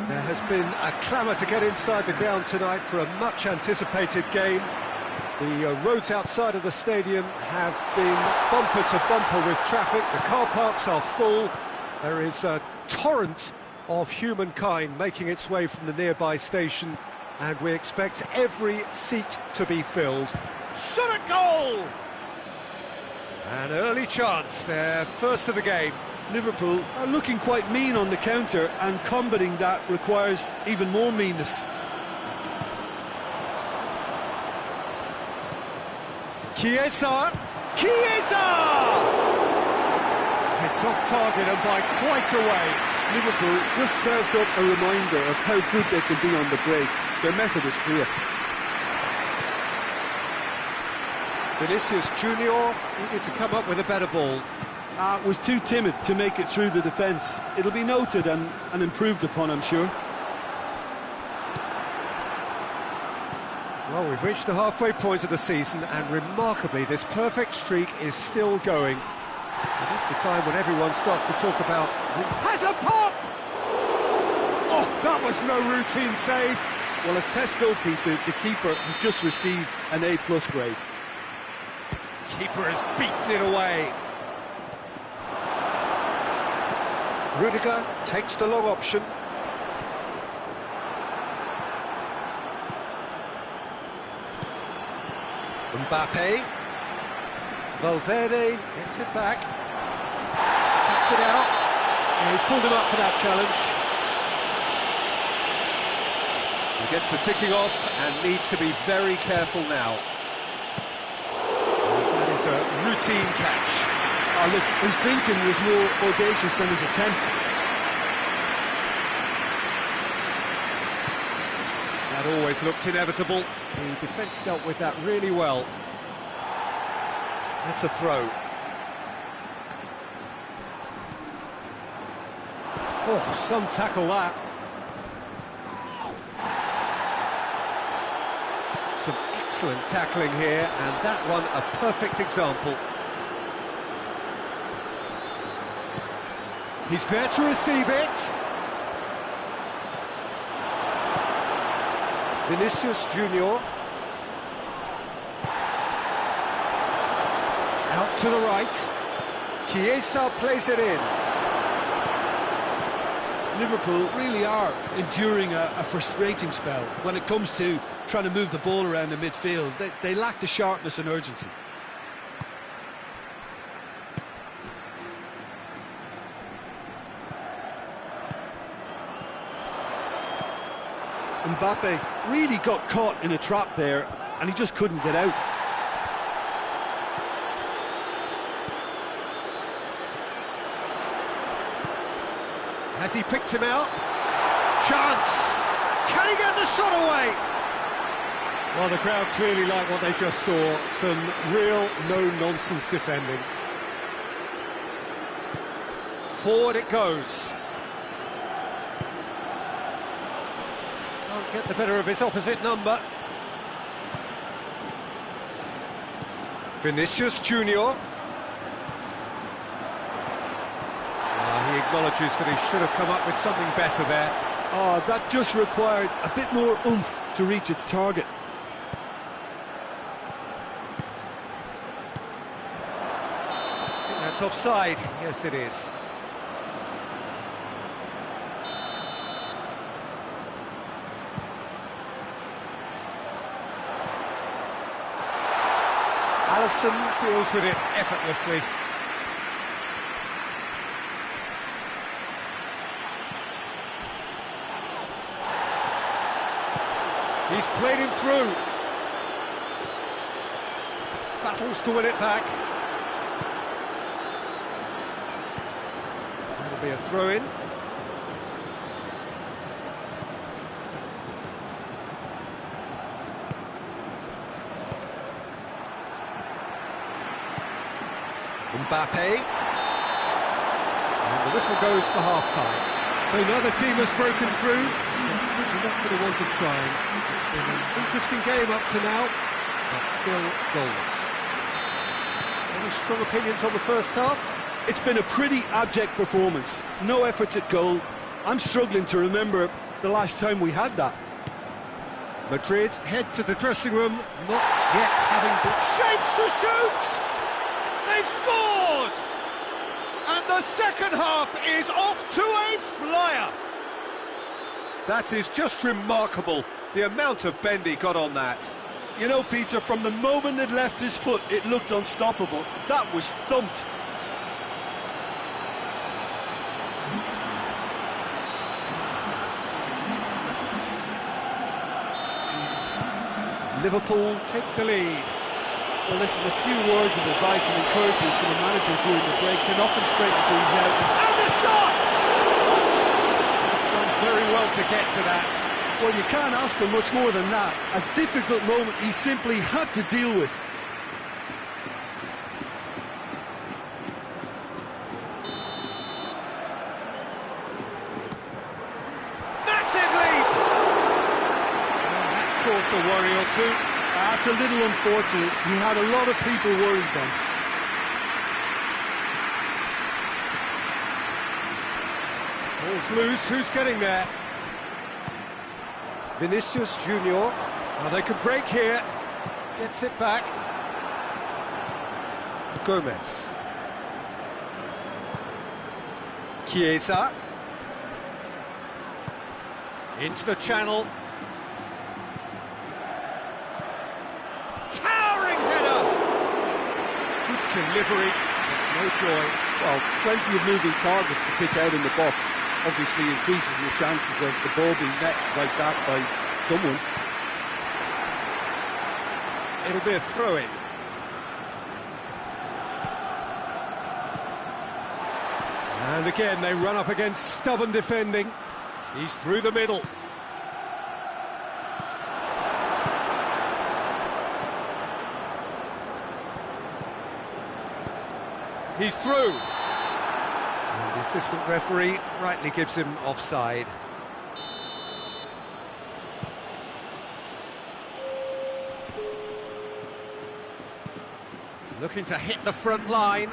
There has been a clamour to get inside the ground tonight for a much anticipated game. The roads outside of the stadium have been bumper to bumper with traffic. The car parks are full. There is a torrent of humankind making its way from the nearby station, and we expect every seat to be filled. Shot at goal! An early chance, their first of the game. Liverpool are looking quite mean on the counter, and combating that requires even more meanness. Chiesa! Chiesa! It's off target and by quite a way. Liverpool just served up a reminder of how good they can be on the break. Their method is clear. Vinicius Junior needed to come up with a better ball. Was too timid to make it through the defence. It'll be noted and improved upon, I'm sure. Well, we've reached the halfway point of the season, and remarkably, this perfect streak is still going. It is the time when everyone starts to talk about... Has a pop! Oh, that was no routine save. Well, as test goalkeeper, the keeper has just received an A+ grade. Keeper has beaten it away. Rudiger takes the long option. Mbappe. Valverde gets it back. Taps it out. Yeah, he's pulled him up for that challenge. He gets the ticking off and needs to be very careful now. A routine catch. Oh, look, his thinking was more audacious than his attempt. That always looked inevitable. The defence dealt with that really well. That's a throw. Oh, some tackle that. Some excellent tackling here, and that one a perfect example. He's there to receive it. Vinicius Junior. Out to the right. Chiesa plays it in. Liverpool really are enduring a frustrating spell when it comes to trying to move the ball around the midfield. They lack the sharpness and urgency. Mbappe really got caught in a trap there, and he just couldn't get out. Has he picked him out? Chance! Can he get the shot away? Well, the crowd clearly like what they just saw. Some real no-nonsense defending. Forward it goes. Can't get the better of his opposite number. Vinicius Junior. He acknowledges that he should have come up with something better there. Oh, that just required a bit more oomph to reach its target. I think that's offside. Yes, it is. Alisson deals with it effortlessly. He's played him through. Battles to win it back. That'll be a throw-in. Mbappe. And the whistle goes for half-time. So now the team has broken through. It's certainly not going to want to try. It's been an interesting game up to now, but still goals. Any strong opinions on the first half? It's been a pretty abject performance. No efforts at goal. I'm struggling to remember the last time we had that. Madrid head to the dressing room, not yet having the shapes to shoot! They've scored! And the second half is off to a flyer! That is just remarkable, the amount of bend he got on that. You know, Peter, from the moment it left his foot, it looked unstoppable. That was thumped. Liverpool take the lead. Well, listen, a few words of advice and encouragement from the manager during the break can often straighten things out. And the shot! He's done very well to get to that. Well, you can't ask for much more than that. A difficult moment he simply had to deal with. Massive leap! Well, that's caused a worry or two. That's a little unfortunate. He had a lot of people worried then. Ball's loose, who's getting there? Vinicius Junior. Well, they could break here. Gets it back. Gomez. Chiesa. Into the channel. Towering header! Good delivery, but no joy. Well, plenty of moving targets to pick out in the box. Obviously increases the chances of the ball being met like that by someone. It'll be a throw-in. And again, they run up against stubborn defending. He's through the middle. He's through. And the assistant referee rightly gives him offside. Looking to hit the front line.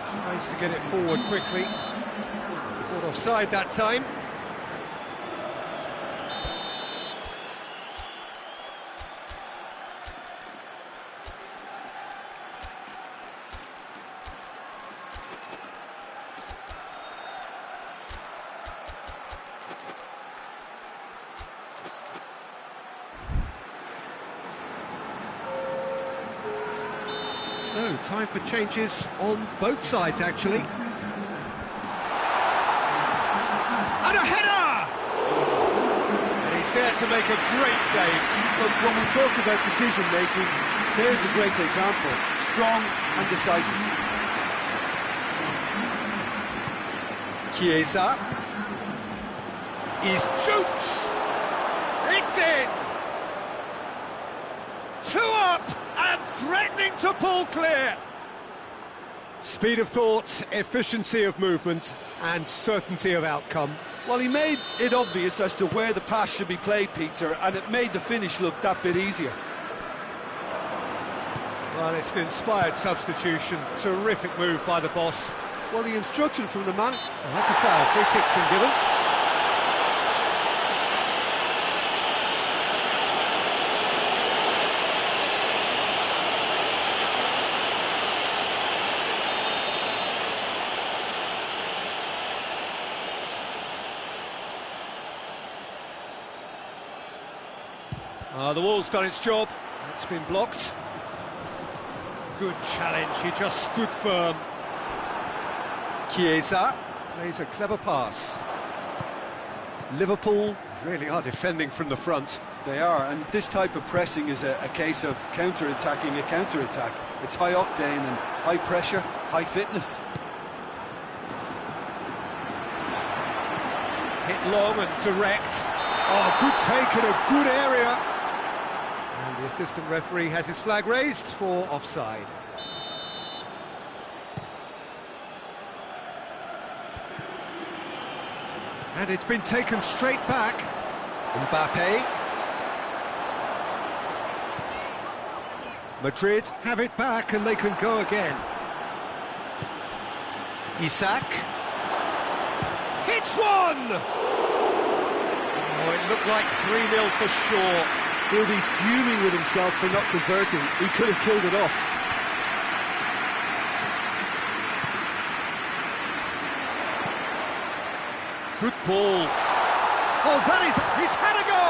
Tries to get it forward quickly. Caught offside that time. So, time for changes on both sides, actually. And a header! And he's there to make a great save. Look, when we talk about decision-making, there's a great example. Strong and decisive. Chiesa. He shoots! It's in! 2 up! And threatening to pull clear. Speed of thought, efficiency of movement, and certainty of outcome. Well, he made it obvious as to where the pass should be played, Peter, and it made the finish look that bit easier. Well, it's an inspired substitution. Terrific move by the boss. Well, the instruction from the man... Well, that's a foul. Free kick's been given. The wall's done its job. It's been blocked. Good challenge. He just stood firm. Chiesa plays a clever pass. Liverpool really are defending from the front. They are, and this type of pressing is a case of counter-attacking a counter-attack. It's high octane and high pressure, high fitness. Hit long and direct. Oh, good take in a good area. And the assistant referee has his flag raised for offside. And it's been taken straight back. Mbappe. Madrid have it back and they can go again. Isak. Hits one! Oh, it looked like 3-0 for sure. He'll be fuming with himself for not converting. He could have killed it off. Good ball. Oh, that is... He's had a go!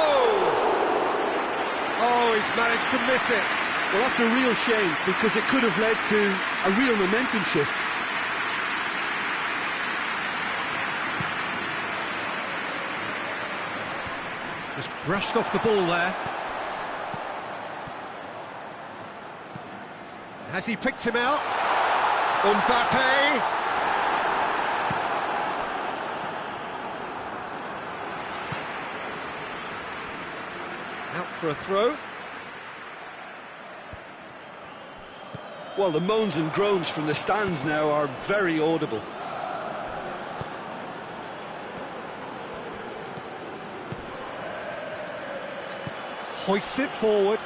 Oh, he's managed to miss it. Well, that's a real shame, because it could have led to a real momentum shift. Just brushed off the ball there. Has he picked him out? Mbappe! Out for a throw. Well, the moans and groans from the stands now are very audible. Hoists it forward.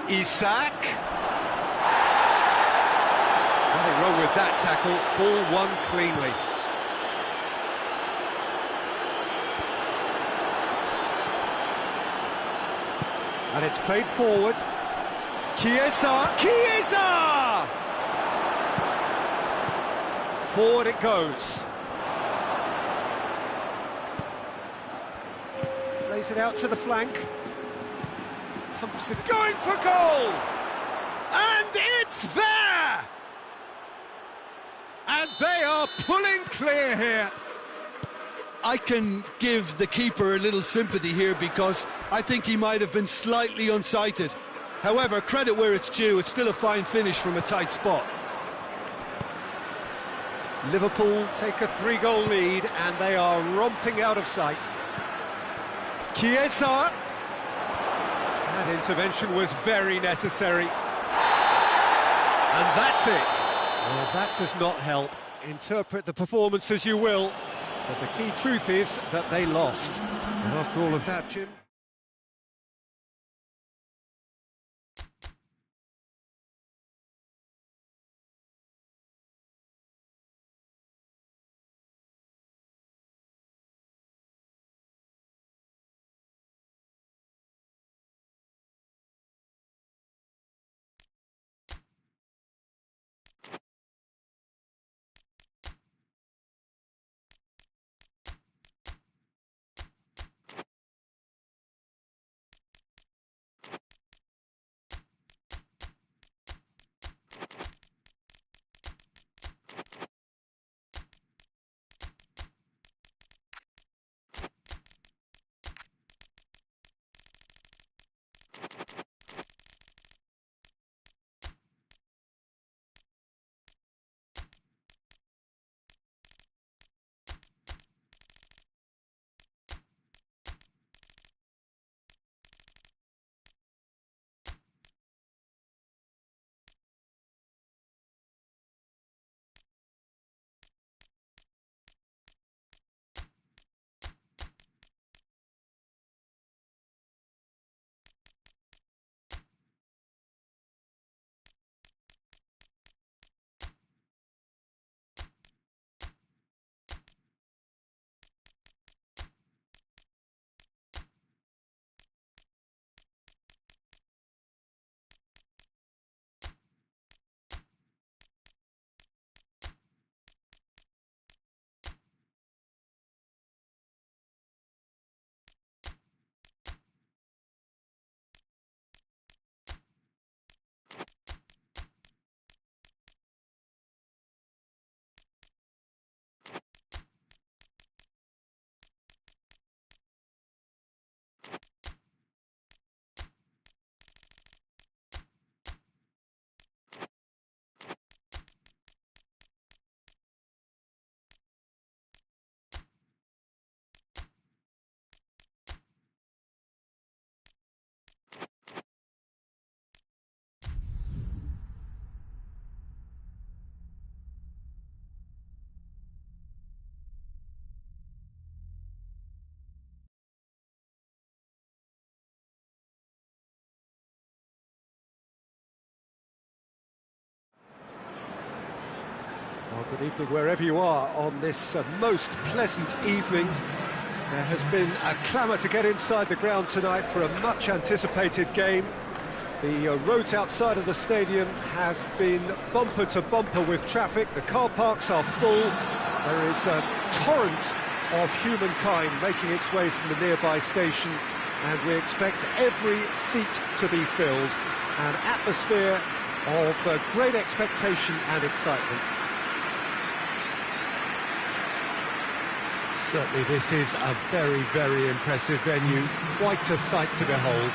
Isak. Nothing wrong with that tackle. Ball won cleanly. And it's played forward. Chiesa! Chiesa! Forward it goes. Plays it out to the flank. Pumps it, going for goal! And it's there! And they are pulling clear here. I can give the keeper a little sympathy here because I think he might have been slightly unsighted. However, credit where it's due, it's still a fine finish from a tight spot. Liverpool take a 3-goal lead and they are romping out of sight. Chiesa! That intervention was very necessary. And that's it. Well, that does not help. Interpret the performance as you will, but the key truth is that they lost. And after all of that, Jim... Well, good evening wherever you are on this most pleasant evening. There has been a clamour to get inside the ground tonight for a much-anticipated game. The roads outside of the stadium have been bumper to bumper with traffic. The car parks are full. There is a torrent of humankind making its way from the nearby station, and we expect every seat to be filled. An atmosphere of great expectation and excitement. Certainly this is a very, very impressive venue, quite a sight to behold.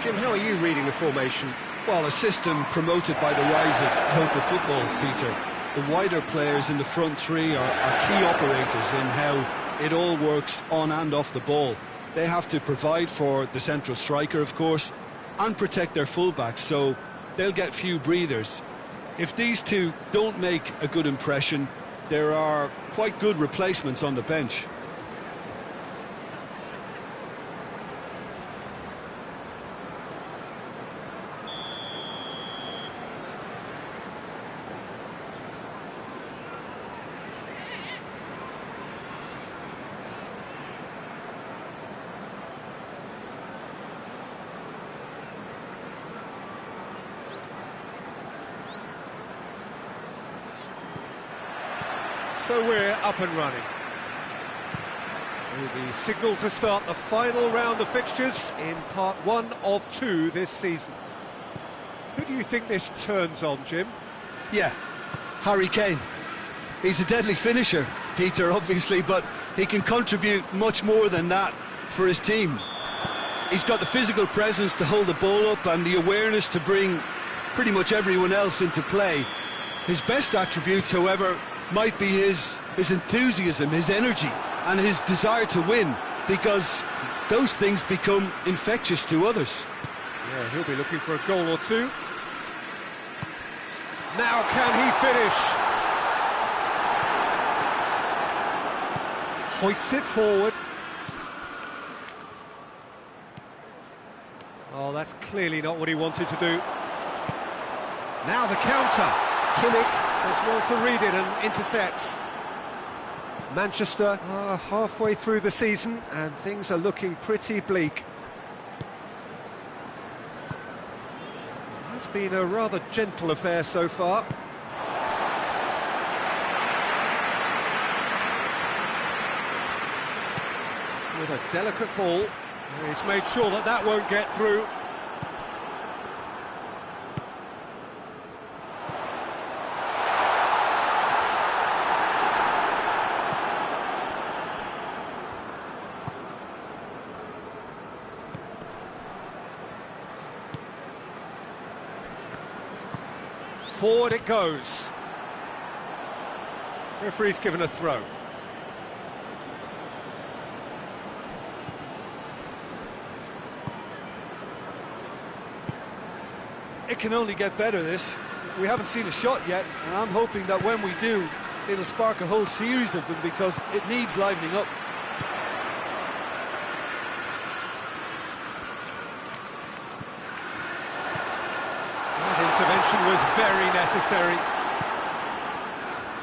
Jim, how are you reading the formation? Well, a system promoted by the rise of total football, Peter. The wider players in the front three are key operators in how it all works on and off the ball. They have to provide for the central striker, of course, and protect their fullbacks, so they'll get few breathers. If these two don't make a good impression, there are quite good replacements on the bench. So we're up and running. So the signal to start the final round of fixtures in part 1 of 2 this season. Who do you think this turns on, Jim? Yeah, Harry Kane. He's a deadly finisher, Peter, obviously, but he can contribute much more than that for his team. He's got the physical presence to hold the ball up and the awareness to bring pretty much everyone else into play. His best attributes, however, might be his enthusiasm, his energy, and his desire to win, because those things become infectious to others. Yeah, he'll be looking for a goal or two. Now can he finish? Hoists it forward. Oh, that's clearly not what he wanted to do. Now the counter. Kimmich does well to read it and intercepts. Manchester are halfway through the season and things are looking pretty bleak. It's been a rather gentle affair so far. With a delicate ball, he's made sure that that won't get through. Forward it goes. Referee's given a throw. It can only get better, this. We haven't seen a shot yet, and I'm hoping that when we do, it'll spark a whole series of them, because it needs livening up. Intervention was very necessary.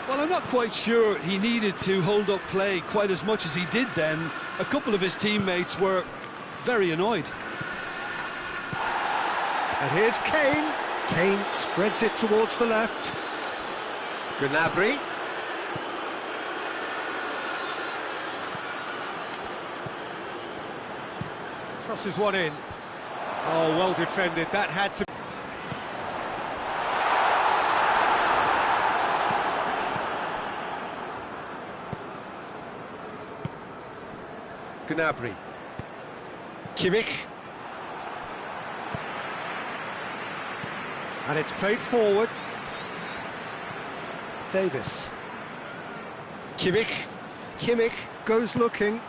Well, I'm not quite sure he needed to hold up play quite as much as he did then. A couple of his teammates were very annoyed. And here's Kane. Kane spreads it towards the left. Gnabry. Crosses one in. Oh, well defended. That had to... Gnabry. Kimmich. And it's played forward. Davis. Kimmich. Kimmich goes looking.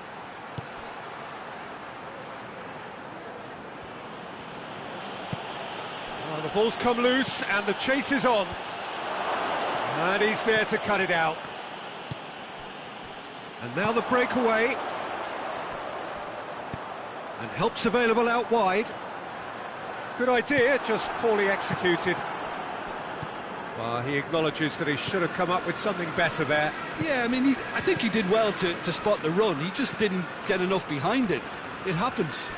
Oh, the ball's come loose and the chase is on. And he's there to cut it out. And now the breakaway. And help's available out wide. Good idea, just poorly executed. Well, he acknowledges that he should have come up with something better there. Yeah, I mean, I think he did well to spot the run. He just didn't get enough behind it. It happens.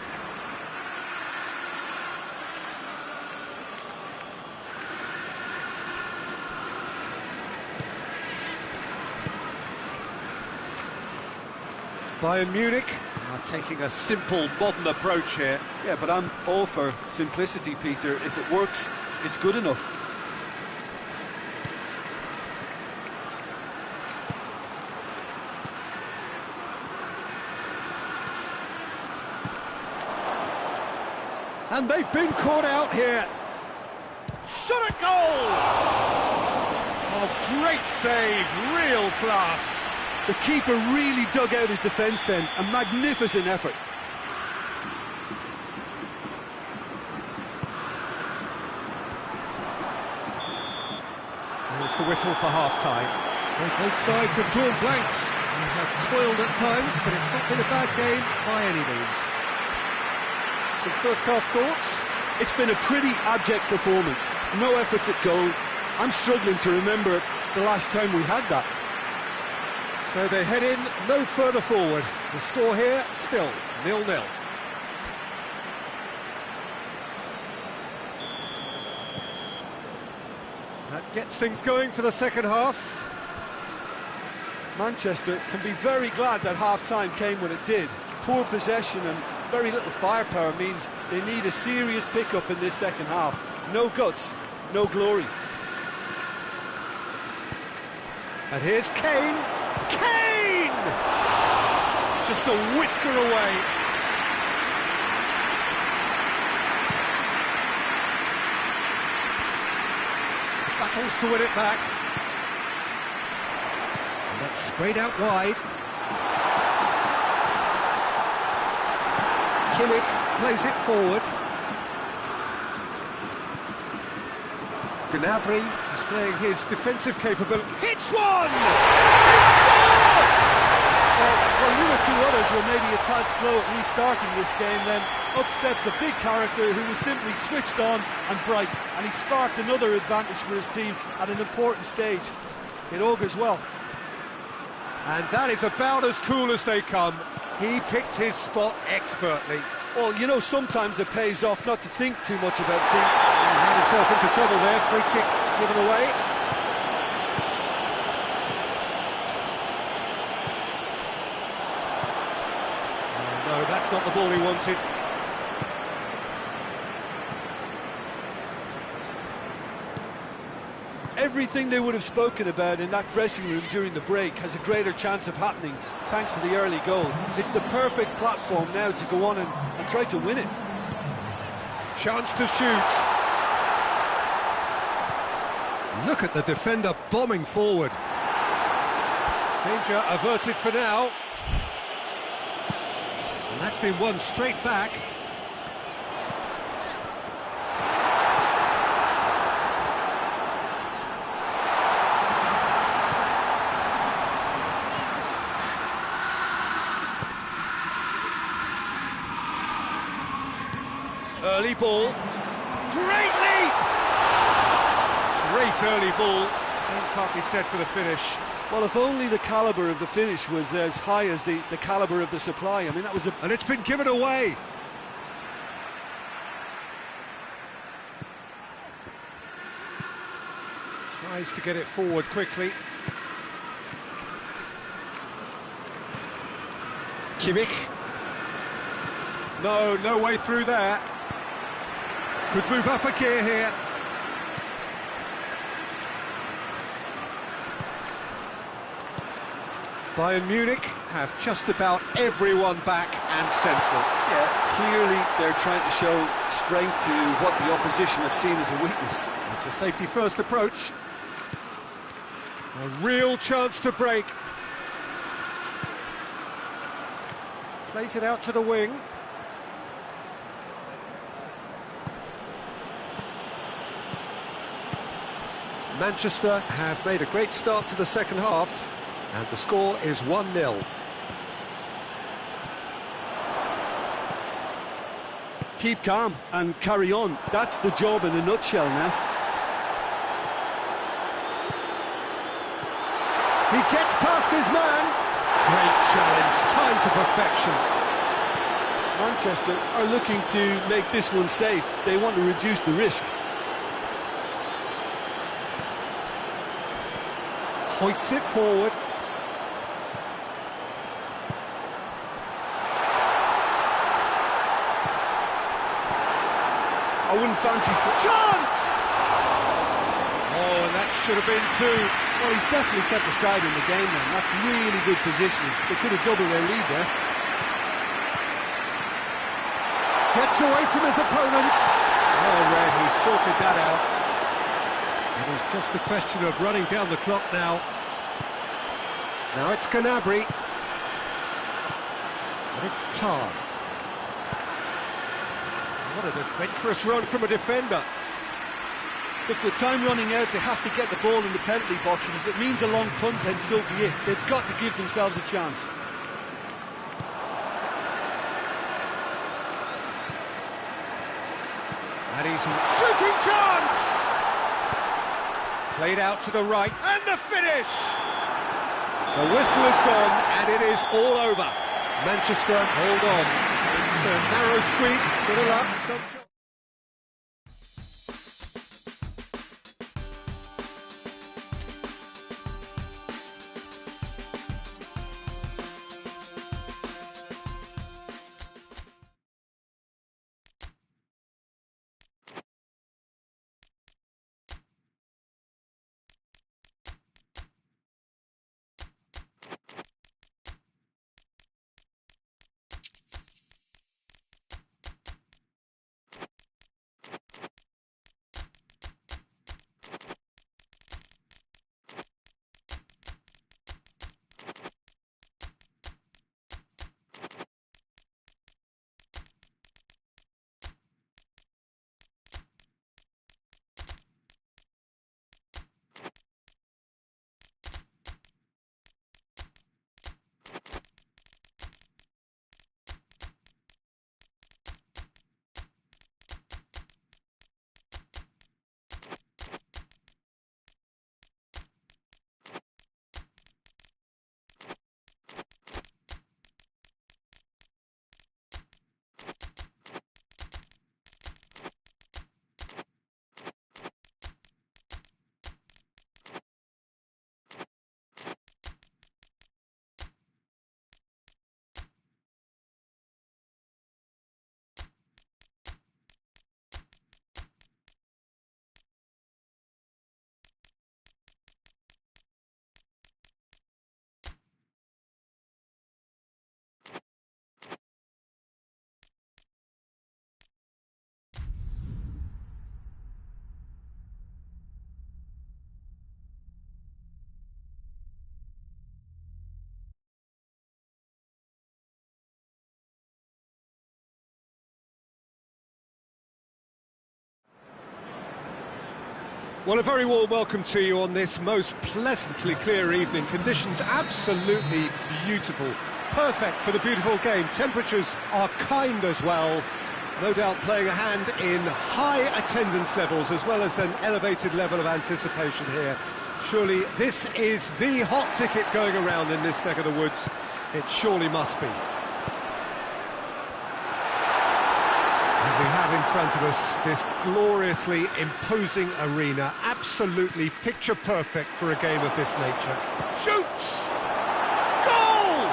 Bayern Munich are taking a simple, modern approach here. Yeah, but I'm all for simplicity, Peter. If it works, it's good enough. And they've been caught out here. Shot at goal! Oh, great save, real class. The keeper really dug out his defence then. A magnificent effort. There's the whistle for half-time. So both sides have drawn blanks. They have toiled at times, but it's not been a bad game by any means. Some first-half thoughts? It's been a pretty abject performance. No efforts at goal. I'm struggling to remember the last time we had that. So they head in no further forward. The score here, still 0-0. That gets things going for the second half. Manchester can be very glad that half-time came when it did. Poor possession and very little firepower means they need a serious pickup in this second half. No guts, no glory. And here's Kane. Kane! Just a whisker away. Back battles to win it back. And that's sprayed out wide. Kimmich plays it forward. Gnabry displaying his defensive capability. Hits one! Well, one or two others were maybe a tad slow at restarting this game, then up steps a big character who was simply switched on and bright, and he sparked another advantage for his team at an important stage. It augurs well. And that is about as cool as they come. He picked his spot expertly. Well, you know, sometimes it pays off not to think too much about things. He had himself into trouble there, free kick given away. Oh, no, that's not the ball he wanted. Everything they would have spoken about in that dressing room during the break has a greater chance of happening thanks to the early goal. It's the perfect platform now to go on and try to win it. Chance to shoot. Look at the defender bombing forward. Danger averted for now. And that's been won straight back. Early ball. Great leap! Great early ball. Same can't be said for the finish. Well, if only the calibre of the finish was as high as the calibre of the supply. I mean, that was a... And it's been given away. Tries to get it forward quickly. Kimmich. No way through there. Could move up a gear here. Bayern Munich have just about everyone back and central. Yeah, clearly they're trying to show strength to what the opposition have seen as a weakness. It's a safety-first approach. A real chance to break. Plays it out to the wing. Manchester have made a great start to the second half, and the score is 1-0. Keep calm and carry on. That's the job in a nutshell now. He gets past his man. Great challenge, time to perfection. Manchester are looking to make this one safe. They want to reduce the risk. Hoists it forward. I wouldn't fancy... Chance! Oh, and that should have been two. Well, he's definitely kept the side in the game then. That's really good positioning. They could have doubled their lead there. Gets away from his opponent. Oh, Red, he sorted that out. It was just a question of running down the clock now. Now it's Gnabry. And it's Tar. What an adventurous run from a defender. Look, with time running out, they have to get the ball in the penalty box, and if it means a long punt, then so be it. They've got to give themselves a chance. And he's shooting chance! Played out to the right, and the finish! The whistle has gone, and it is all over. Manchester, hold on. It's a narrow squeak, good luck. Well, a very warm welcome to you on this most pleasantly clear evening. Conditions absolutely beautiful. Perfect for the beautiful game. Temperatures are kind as well. No doubt playing a hand in high attendance levels as well as an elevated level of anticipation here. Surely this is the hot ticket going around in this neck of the woods. It surely must be. And we have in front of us this gloriously imposing arena, absolutely picture perfect for a game of this nature. Shoots! Goal!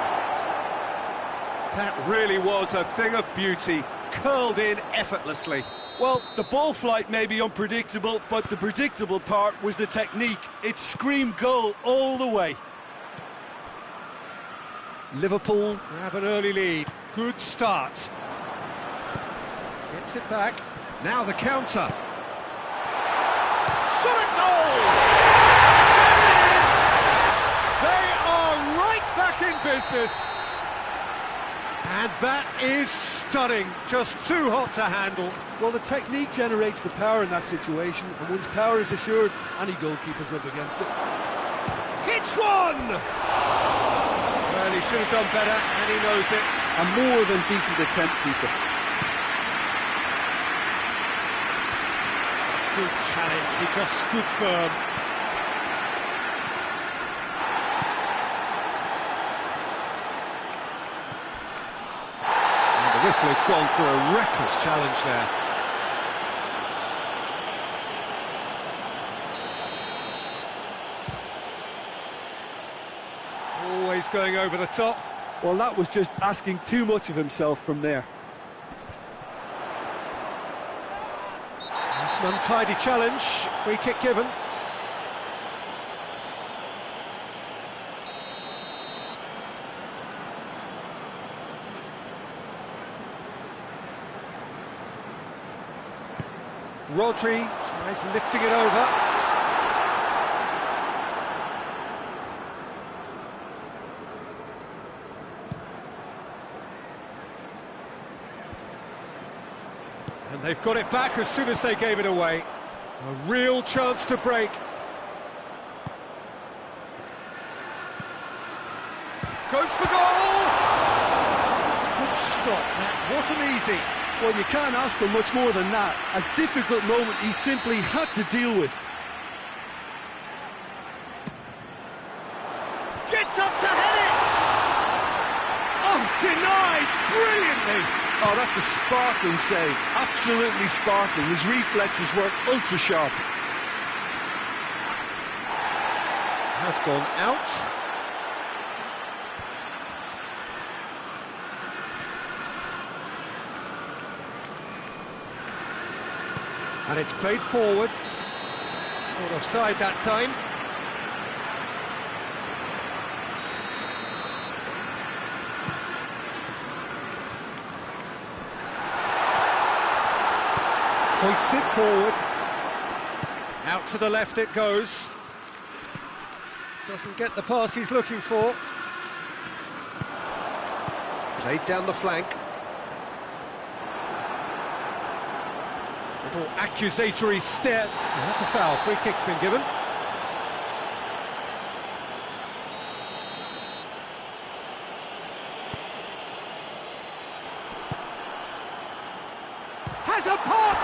That really was a thing of beauty, curled in effortlessly. Well, the ball flight may be unpredictable, but the predictable part was the technique. It screamed goal all the way. Liverpool grab an early lead. Good start. Gets it back. Now the counter. Shot at goal! There it is! They are right back in business. And that is stunning. Just too hot to handle. Well, the technique generates the power in that situation, and once power is assured, any goalkeeper's up against it. Hits one! Well, he should have done better, and he knows it. A more than decent attempt, Peter. Good challenge, he just stood firm. And the whistle has gone for a reckless challenge there. Always going over the top. Well, that was just asking too much of himself from there. That's an untidy challenge, free kick given. Rodri tries lifting it over. And they've got it back as soon as they gave it away. A real chance to break. Goes for goal! Good stop, that wasn't easy. Well, you can't ask for much more than that. A difficult moment he simply had to deal with. Gets up to head it! Oh, denied brilliantly! Oh, that's a sparkling save. Absolutely sparkling. His reflexes work ultra sharp. Has gone out. And it's played forward. Caught offside that time. Hoists it forward. Out to the left it goes. Doesn't get the pass he's looking for. Played down the flank. Little accusatory stare. Oh, that's a foul. Free kick's been given. Has a pop!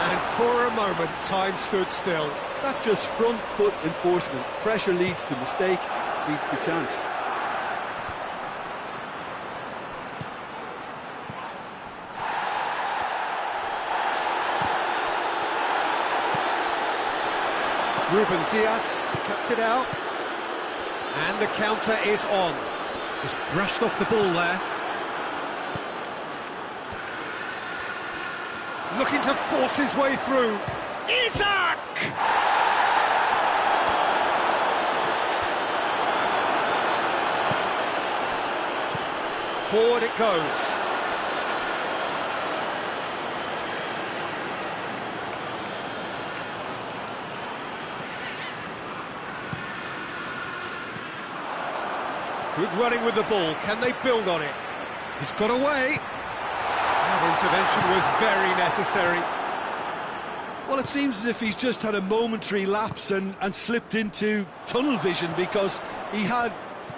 And for a moment, time stood still. That's just front foot enforcement. Pressure leads to mistake, leads to chance. Ruben Diaz cuts it out. And the counter is on. Just brushed off the ball there. Looking to force his way through. Isaac! Forward it goes. Good running with the ball. Can they build on it? He's got away. That intervention was very necessary. Well, it seems as if he's just had a momentary lapse and slipped into tunnel vision, because he had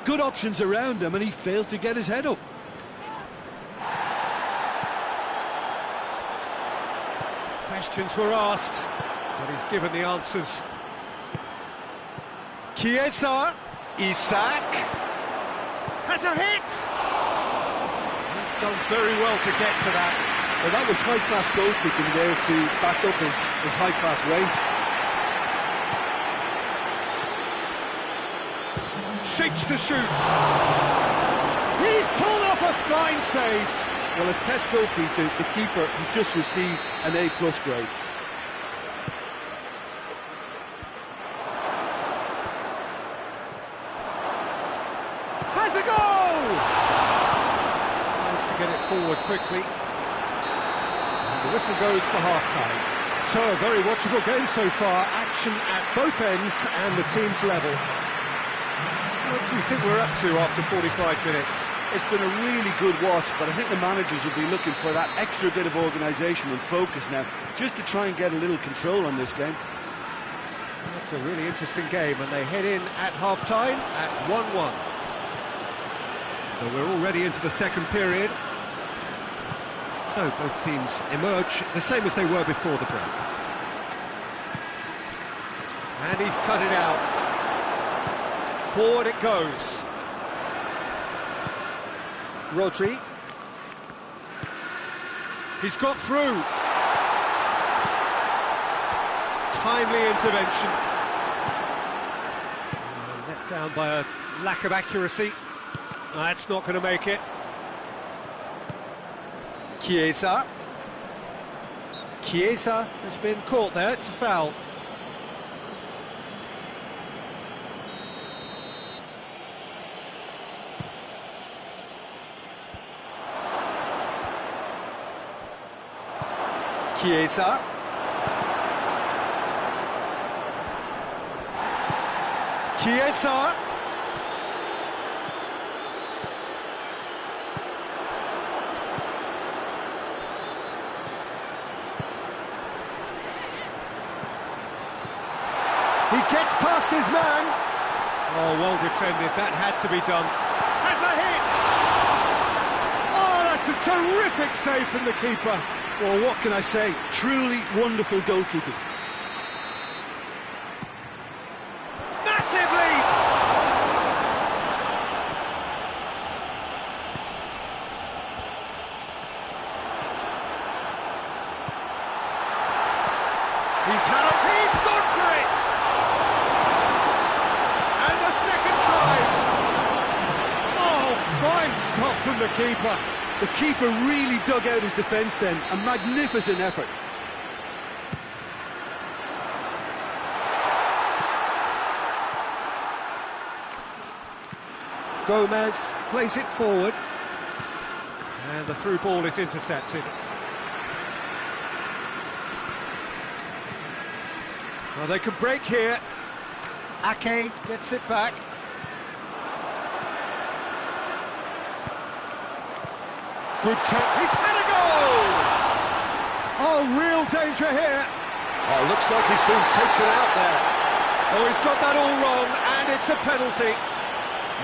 good options around him and he failed to get his head up. Questions were asked, but he's given the answers. Chiesa, Isak, has a hit! He's done very well to get to that. Well, that was high-class goalkeeping there to back up his high-class rage. Shapes to shoot. He's pulled off a fine save. Well, as test goalkeeper, the keeper has just received an A+ grade. Has a goal! Tries to get it forward quickly. And the whistle goes for half-time. So, a very watchable game so far. Action at both ends and the team's level. What do you think we're up to after 45 minutes? It's been a really good watch, but I think the managers will be looking for that extra bit of organisation and focus now, just to try and get a little control on this game. That's a really interesting game, and they head in at half-time at 1-1. So we're already into the second period. So both teams emerge the same as they were before the break. And he's cut it out. Forward it goes. Rodri. He's got through. Timely intervention. Let down by a lack of accuracy. That's not going to make it. Chiesa. Chiesa has been caught there, it's a foul. Chiesa. Chiesa. He gets past his man. Oh, well defended, that had to be done. Has a hit! Oh, that's a terrific save from the keeper. Well, what can I say? Truly wonderful goalkeeping. Massive lead! He's had a... He's gone for it! And the second time! Oh, fine stop from the keeper. The keeper really dug out his defence then. A magnificent effort. Gomez plays it forward. And the through ball is intercepted. Well, they could break here. Ake gets it back. Good turn. He's had a goal! Oh, real danger here. Oh, looks like he's been taken out there. Oh, he's got that all wrong, and it's a penalty.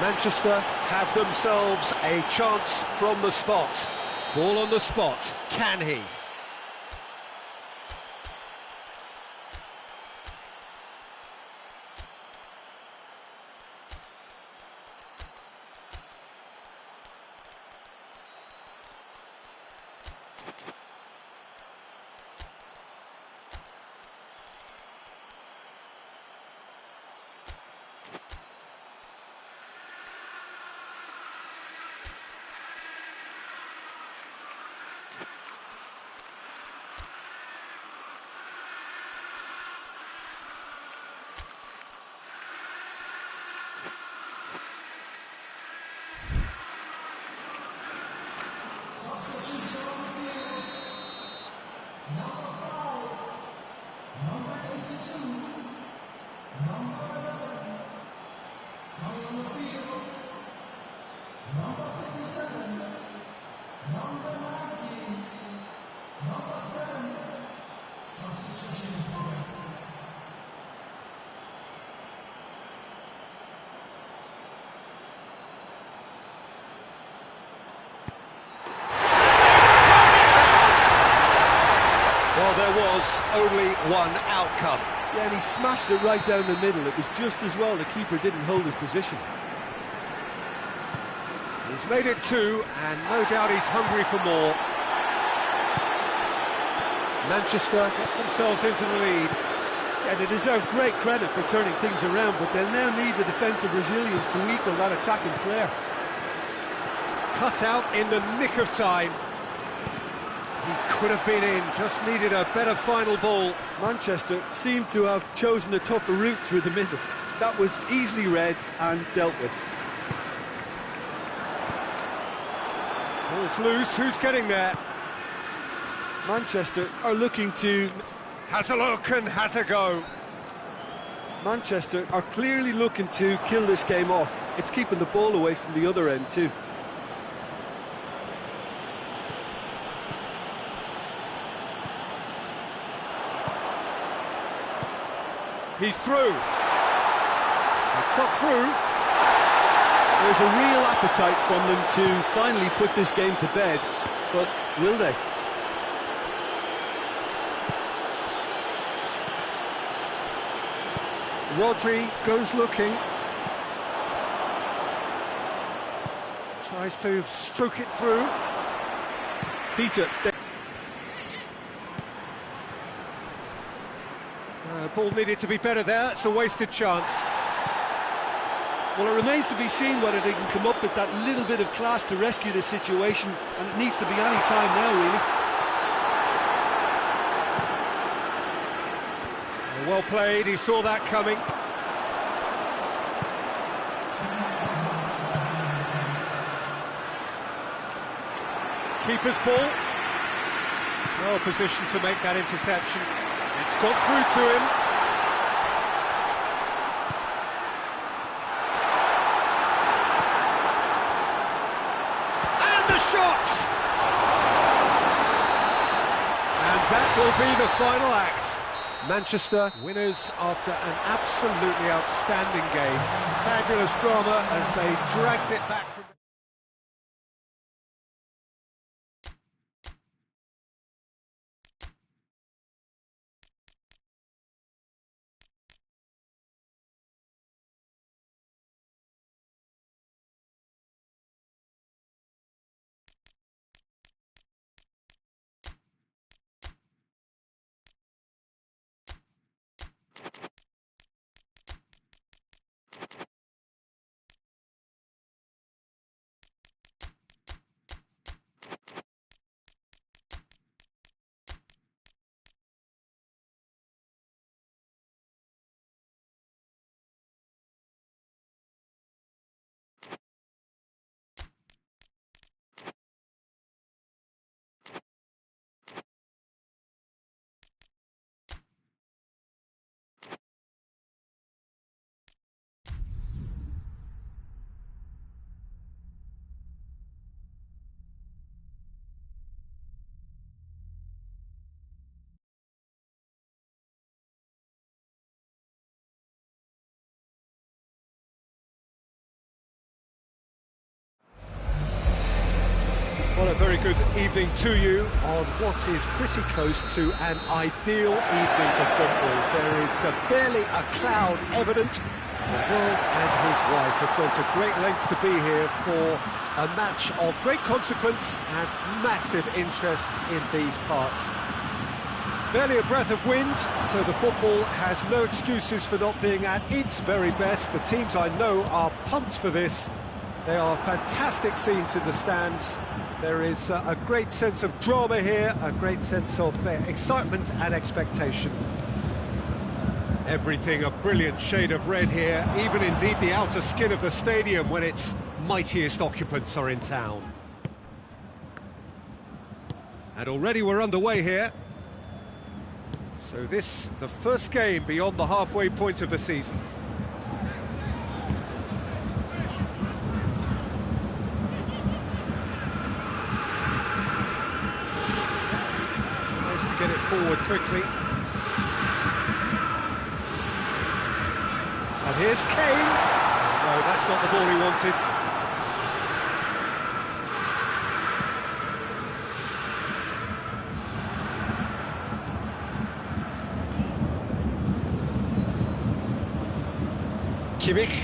Manchester have themselves a chance from the spot. Ball on the spot. Can he? 1 outcome. Yeah, and he smashed it right down the middle. It was just as well the keeper didn't hold his position. He's made it 2, and no doubt he's hungry for more. Manchester get themselves into the lead. Yeah, they deserve great credit for turning things around, but they'll now need the defensive resilience to equal that attacking flair. Cut out in the nick of time. He could have been in, just needed a better final ball. Manchester seemed to have chosen a tougher route through the middle. That was easily read and dealt with. Ball's loose, who's getting there? Manchester are looking to... Has a look and has a go. Manchester are clearly looking to kill this game off. It's keeping the ball away from the other end too. He's through. It's got through. There's a real appetite from them to finally put this game to bed, but will they? Rodri goes looking. Tries to stroke it through. Peter. Ball needed to be better there. It's a wasted chance. Well, it remains to be seen whether they can come up with that little bit of class to rescue this situation, and it needs to be any time now, really. Well played, he saw that coming. Keeper's ball. Well positioned to make that interception. It's got through to him. And the shot! And that will be the final act. Manchester winners after an absolutely outstanding game. Fabulous drama as they dragged it back from... Well, a very good evening to you on what is pretty close to an ideal evening for football. There is barely a cloud evident. The world and his wife have gone to great lengths to be here for a match of great consequence and massive interest in these parts. Barely a breath of wind, so the football has no excuses for not being at its very best. The teams I know are pumped for this. They are fantastic scenes in the stands. There is a great sense of drama here, a great sense of excitement and expectation. Everything a brilliant shade of red here, even indeed the outer skin of the stadium when its mightiest occupants are in town. And already we're underway here. So this, the first game beyond the halfway point of the season. Tries to get it forward quickly. And here's Kane. No, that's not the ball he wanted. Kimmich.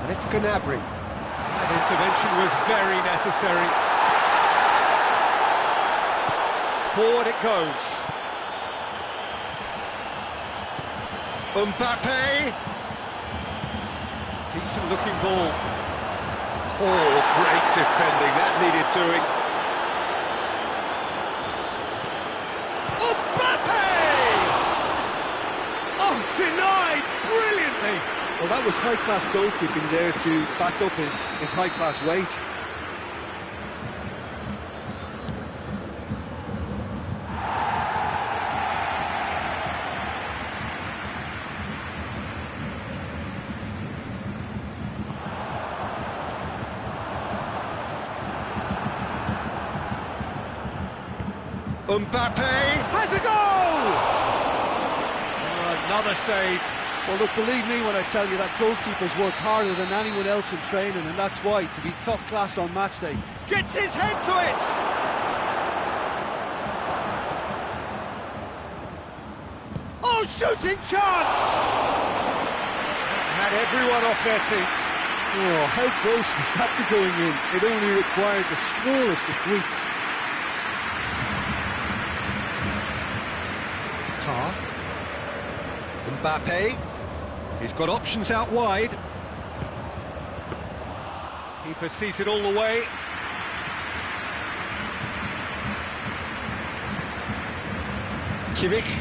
And it's Gnabry. That intervention was very necessary. Forward it goes. Mbappe. Decent looking ball. Oh, great defending, that needed doing. Mbappe! Oh, denied brilliantly. Well, that was high-class goalkeeping there to back up his high-class wage. Mbappe has a goal! Oh, another save. Well, look, believe me when I tell you that goalkeepers work harder than anyone else in training, and that's why, to be top class on match day. Gets his head to it! Oh, shooting chance! Had everyone off their seats. Oh, how close was that to going in? It only required the smallest of tweaks. Mbappe, he's got options out wide. Keeper sees it all the way. Kimmich.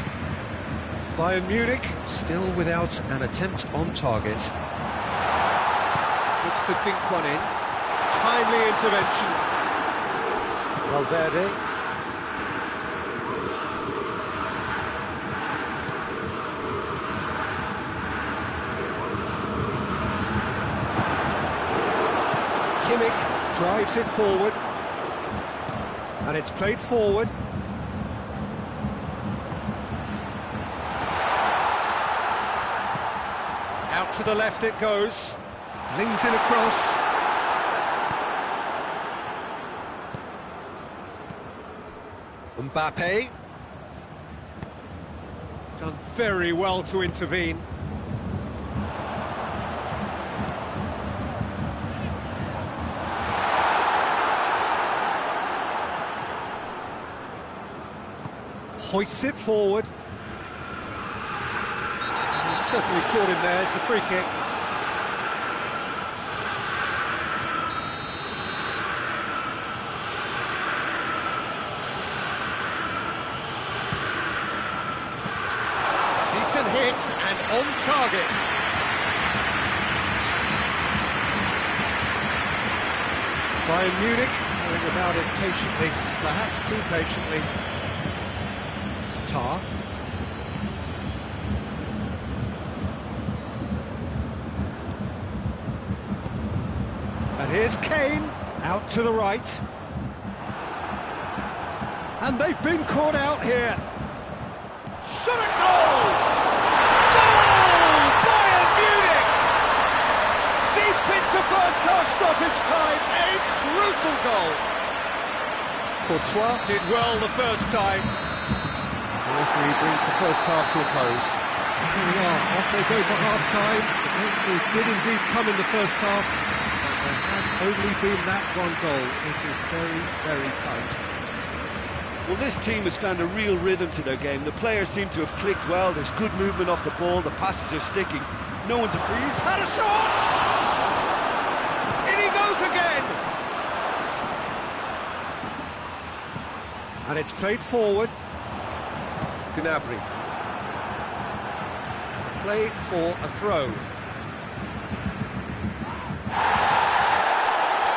Bayern Munich still without an attempt on target. Looks to dink one in. Timely intervention. Valverde. Kimmich drives it forward, and it's played forward. Out to the left it goes, flings it across. Mbappe, done very well to intervene. Hoists it forward. He's certainly caught him there, it's a free kick. Decent hit and on target. Bayern Munich going about it patiently, perhaps too patiently. Tar. And here's Kane, out to the right. And they've been caught out here. Shot a goal! Goal! Bayern Munich! Deep into first half stoppage time, a crucial goal. Courtois did well the first time. The referee brings the first half to a close. Here we are, off they go for half-time. It did indeed come in the first half, but there has only been that one goal. It is very, very tight. Well, this team has found a real rhythm to their game. The players seem to have clicked well. There's good movement off the ball. The passes are sticking. No one's... He's had a shot! In he goes again! And it's played forward. Gnabry. Play for a throw.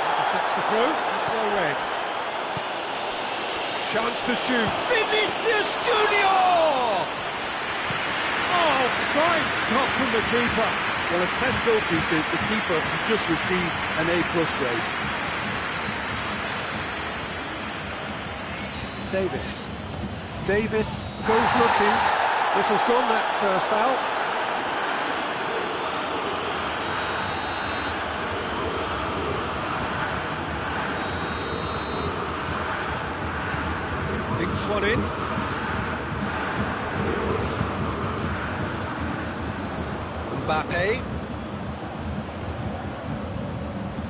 Intercepts the throw, it's well read. Chance to shoot. Vinicius Junior! Oh, fine stop from the keeper. Well, as test goalkeeper, the keeper has just received an A+ grade. Davis. Davis goes looking. Whistle's gone, that's foul. Dinks one in. Mbappe.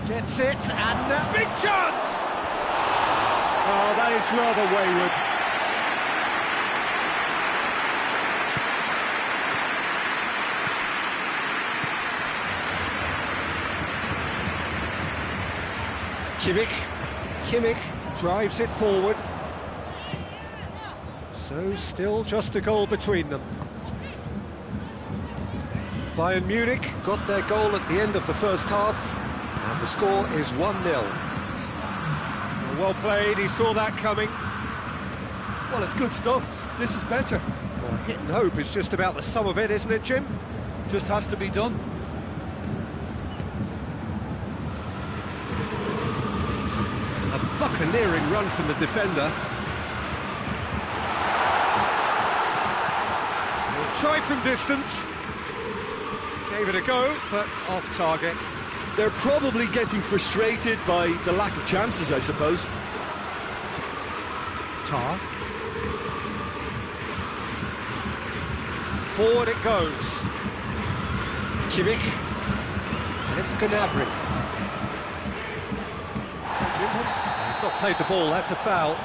Gets it, and Big chance! Oh, that is rather wayward. Kimmich drives it forward. So still just a goal between them. Bayern Munich got their goal at the end of the first half, and the score is 1-0. Well played, he saw that coming. Well, it's good stuff. This is better. Well, hit and hope is just about the sum of it, isn't it, Jim? Just has to be done. A buccaneering run from the defender. He'll try from distance. Gave it a go, but off target. They're probably getting frustrated by the lack of chances, I suppose. Tar. Forward it goes. Kimmich. And it's Gnabry. He's not played the ball, that's a foul.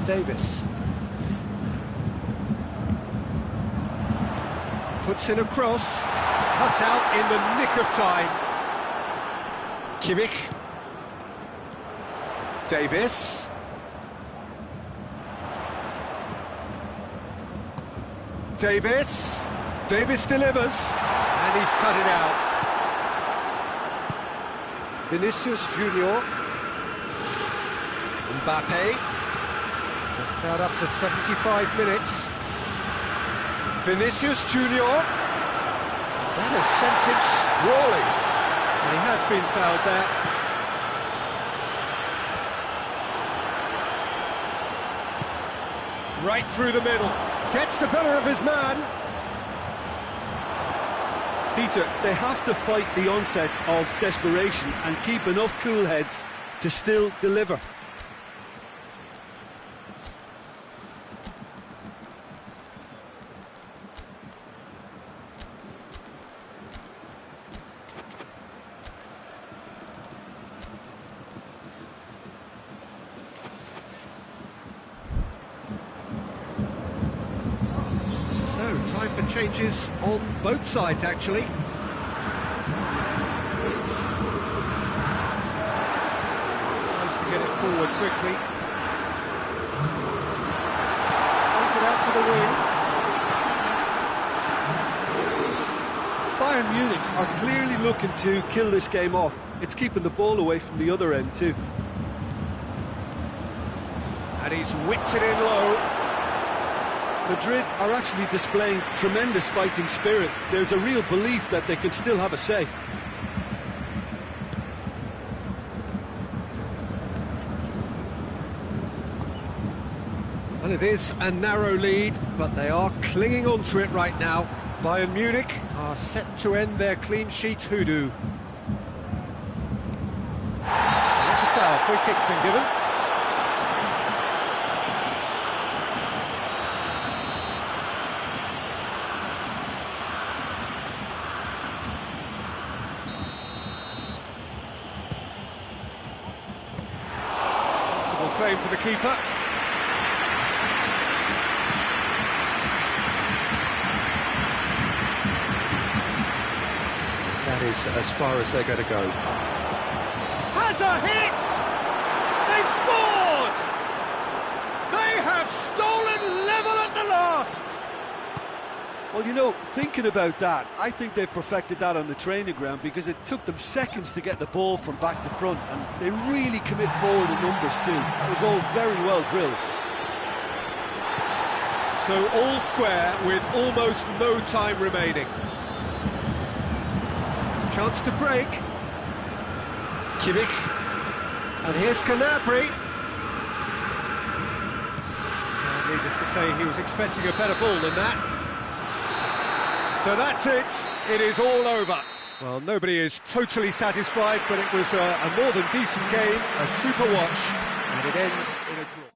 Davis. Puts in a cross. Cut out in the nick of time. Kimmich. Davis. Davis delivers, And he's cut it out. Vinicius Junior. Mbappe. Just about up to 75 minutes. Vinicius Junior. That has sent him sprawling. And he has been fouled there. Right through the middle. Gets the better of his man. Peter, they have to fight the onset of desperation and keep enough cool heads to still deliver. Time for changes on both sides, actually. Tries to get it forward quickly. Plays it out to the wing. Bayern Munich are clearly looking to kill this game off. It's keeping the ball away from the other end too. And he's whipped it in low. Madrid are actually displaying tremendous fighting spirit. There's a real belief that they can still have a say. And it is a narrow lead, but they are clinging on to it right now. Bayern Munich are set to end their clean sheet hoodoo. That's a foul. Free kick's been given. Claim for the keeper. That is as far as they're going to go. Has a hit! They've scored! They have stolen level at the last! Well, you know, thinking about that, I think they've perfected that on the training ground because it took them seconds to get the ball from back to front, and they really commit forward in numbers too. That was all very well drilled. So all square with almost no time remaining. Chance to break. Kimmich. And here's Gnabry. Needless to say, he was expecting a better ball than that. So that's it. It is all over. Well, nobody is totally satisfied, but it was a more than decent game, a super watch. And it ends in a draw.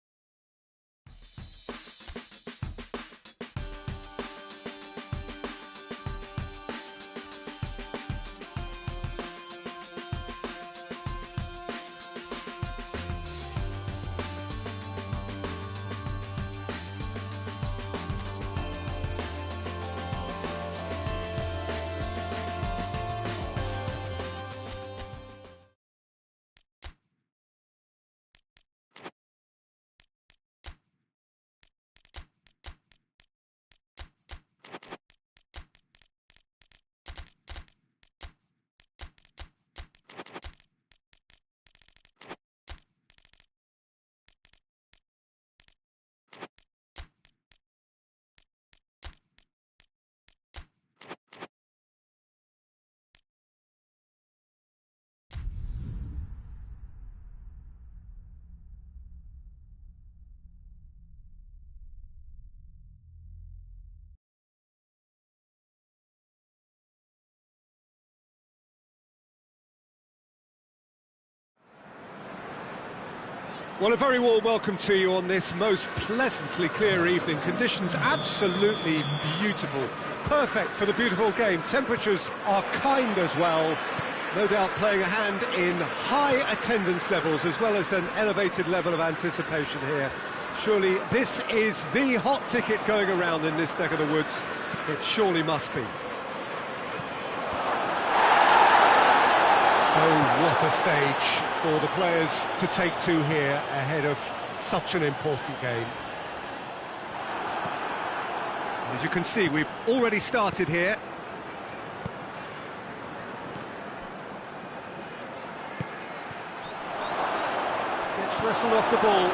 Well, a very warm welcome to you on this most pleasantly clear evening. Conditions absolutely beautiful. Perfect for the beautiful game. Temperatures are kind as well. No doubt playing a hand in high attendance levels as well as an elevated level of anticipation here. Surely this is the hot ticket going around in this neck of the woods. It surely must be. So what a stage for the players to take to here ahead of such an important game. As you can see, we've already started here. Gets wrestled off the ball.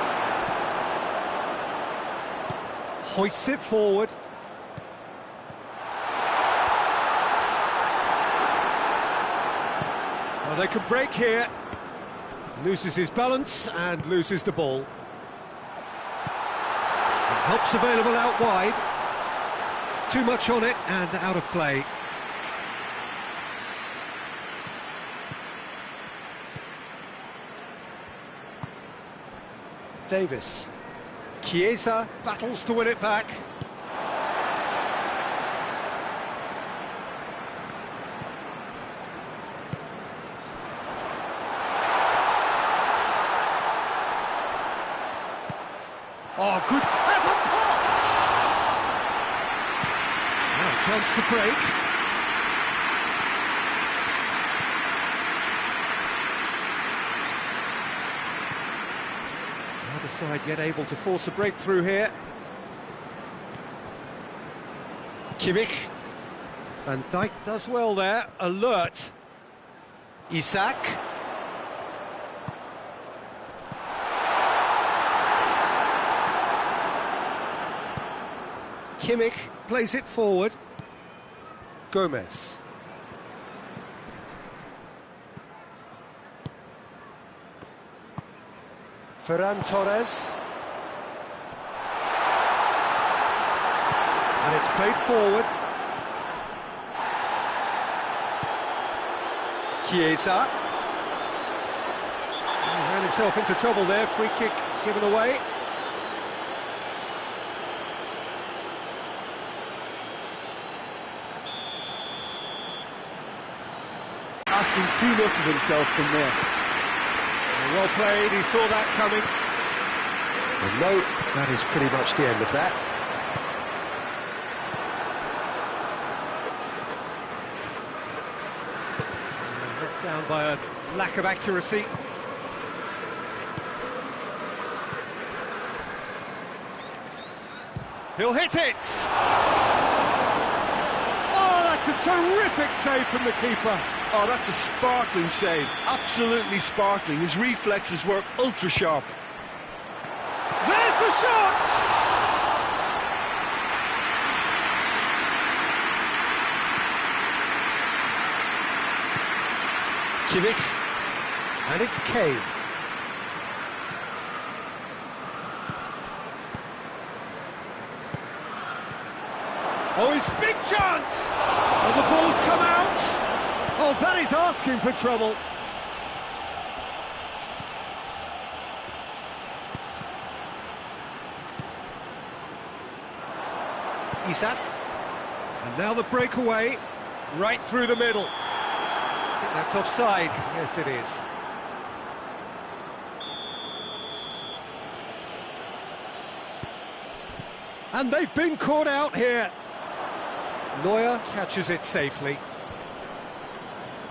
Hoists it forward. Well, they could break here. Loses his balance and loses the ball. And help's available out wide. Too much on it and out of play. Davis. Chiesa battles to win it back. Oh, good. Has a pop! Now, chance to break. The other side yet able to force a breakthrough here. Kimmich. Van Dijk does well there. Alert. Isak. Kimmich plays it forward. Gomez. Ferran Torres. And it's played forward. Chiesa. He ran himself into trouble there. Free kick given away. Asking too much of himself from there. Well played, he saw that coming. And no, that is pretty much the end of that. Let down by a lack of accuracy. He'll hit it! Oh, that's a terrific save from the keeper. Oh, that's a sparkling save. Absolutely sparkling. His reflexes were ultra sharp. There's the shot! Kimmich. And it's Kane. Oh, his big chance! And the ball's come out! Oh, that is asking for trouble. Isak. And now the breakaway, right through the middle. I think that's offside. Yes, it is. And they've been caught out here. Neuer catches it safely.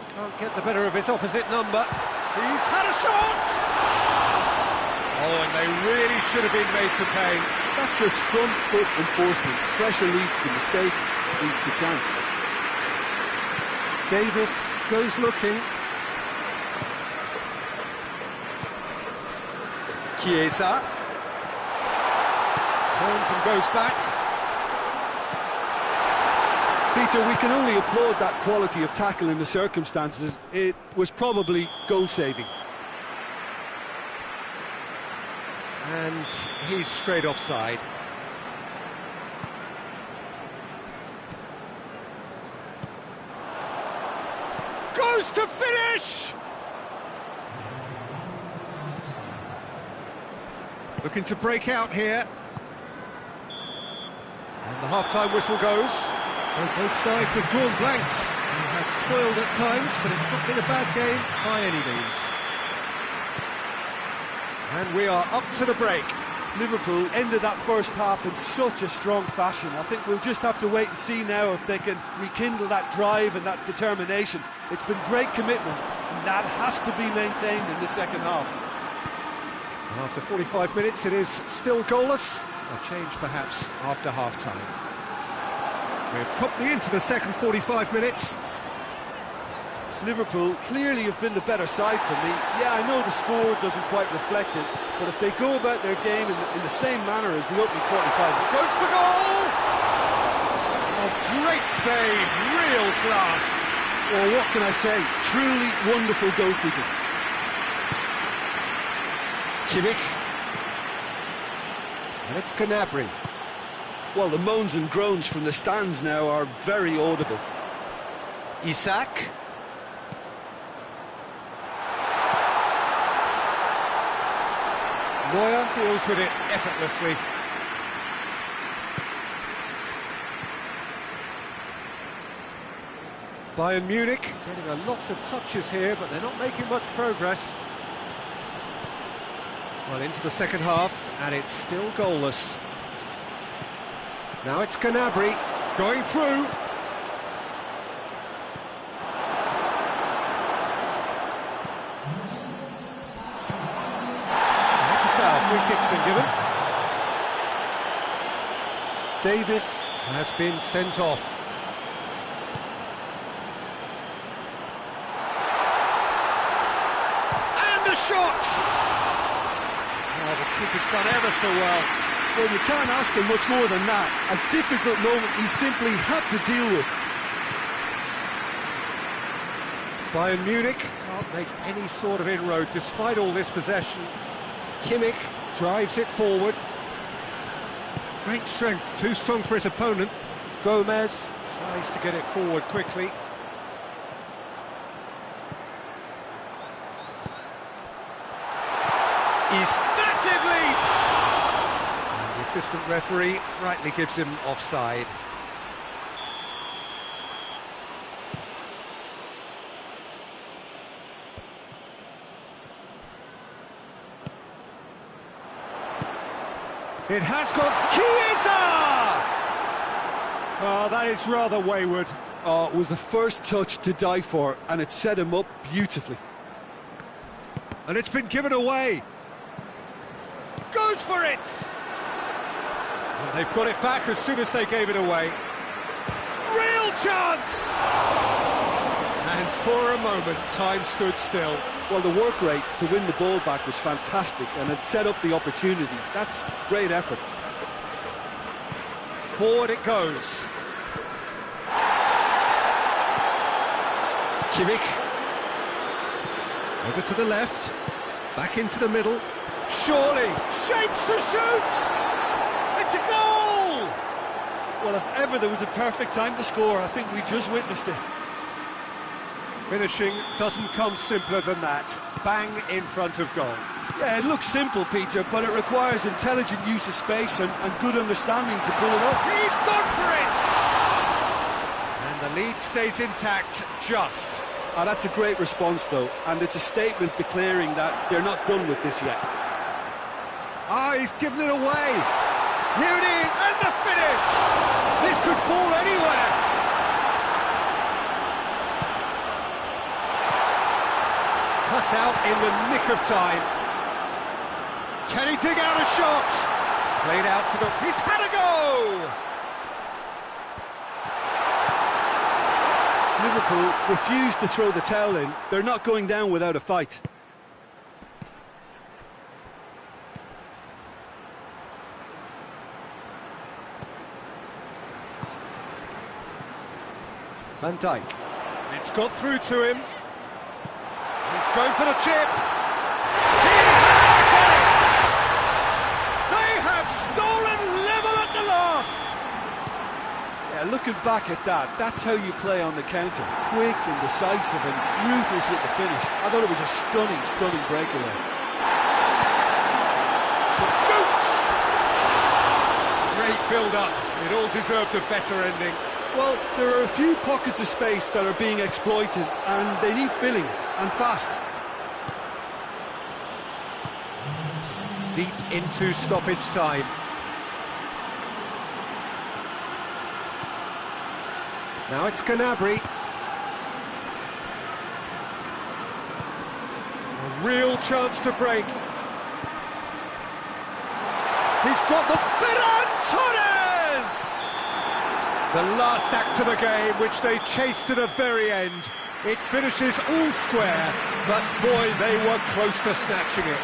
Can't get the better of his opposite number. He's had a shot! Oh, and they really should have been made to pay. That's just front foot enforcement. Pressure leads to mistake, leads to chance. Davis goes looking. Chiesa turns and goes back. Peter, we can only applaud that quality of tackle in the circumstances. It was probably goal-saving. And he's straight offside. Goes to finish! Looking to break out here. And the half-time whistle goes. So both sides have drawn blanks. They have toiled at times, but it's not been a bad game by any means. And we are up to the break. Liverpool ended that first half in such a strong fashion. I think we'll just have to wait and see now if they can rekindle that drive and that determination. It's been great commitment, and that has to be maintained in the second half. And after 45 minutes, it is still goalless. A change perhaps after half-time. We're promptly into the second 45 minutes. Liverpool clearly have been the better side for me. Yeah, I know the score doesn't quite reflect it, but if they go about their game in the same manner as the opening 45... Goes for goal! Oh, great save, real class. Well, what can I say? Truly wonderful goalkeeping. Kimmich. And it's Gnabry. Well, the moans and groans from the stands now are very audible. Isak. Neuer deals with it effortlessly. Bayern Munich getting a lot of touches here, but they're not making much progress. Well, into the second half, and it's still goalless. Now it's Gnabry going through. That's a foul. Free kick's been given. Davis has been sent off. And a shot! Oh, the keeper's done ever so well. Well, you can't ask for much more than that. A difficult moment he simply had to deal with. Bayern Munich can't make any sort of inroad despite all this possession. Kimmich drives it forward. Great strength, too strong for his opponent. Gomez tries to get it forward quickly. He's massive leap! And the assistant referee rightly gives him offside. It has got Chiesa! Oh, that is rather wayward. Oh, it was the first touch to die for, and it set him up beautifully. And it's been given away. Goes for it! And they've got it back as soon as they gave it away. Real chance! And for a moment, time stood still. Well, the work rate to win the ball back was fantastic, and it set up the opportunity. That's great effort. Forward it goes. Kimmich. Over to the left. Back into the middle. Surely. Shapes to shoot! It's a goal! Well, if ever there was a perfect time to score, I think we just witnessed it. Finishing doesn't come simpler than that. Bang in front of goal. Yeah, it looks simple, Peter, but it requires intelligent use of space and good understanding to pull it off. He's gone for it! And the lead stays intact, just. Oh, that's a great response, though, and it's a statement declaring that they're not done with this yet. Ah, he's given it away. Here it is, and the finish! This could fall anywhere. Cut out in the nick of time. Can he dig out a shot? Played out to the... He's had a go! Liverpool refused to throw the towel in. They're not going down without a fight. Van Dijk. It's got through to him. He's going for the chip. He has got it! They have stolen level at the last! Yeah, looking back at that, that's how you play on the counter. Quick and decisive and ruthless with the finish. I thought it was a stunning, stunning breakaway. Shoots! Great build-up. It all deserved a better ending. Well, there are a few pockets of space that are being exploited, and they need filling, and fast. Deep into stoppage time. Now it's Gnabry. A real chance to break. He's got the... Ferran Torres! The last act of the game, which they chased to the very end. It finishes all square, but boy, they were close to snatching it.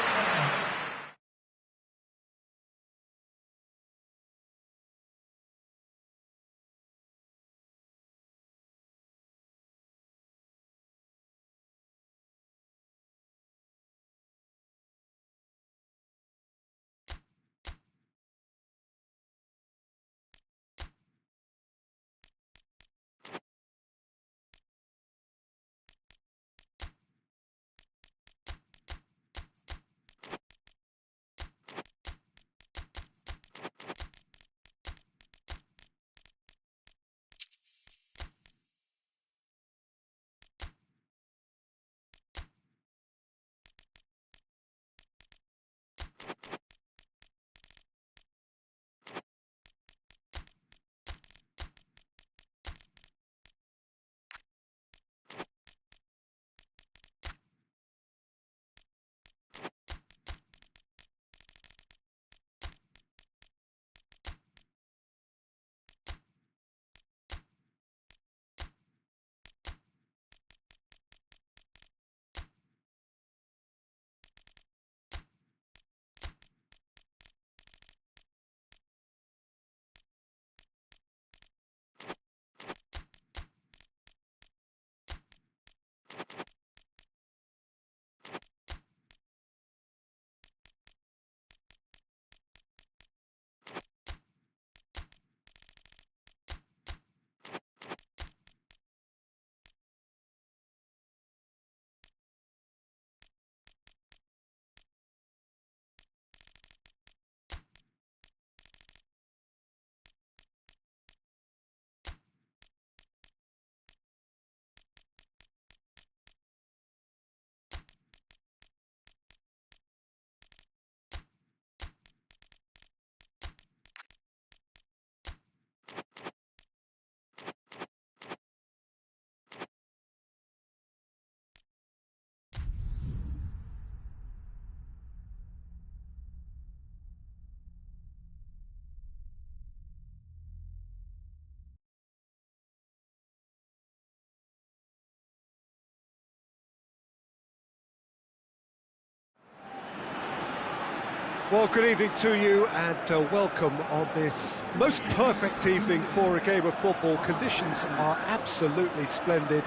Well, good evening to you and welcome on this most perfect evening for a game of football. Conditions are absolutely splendid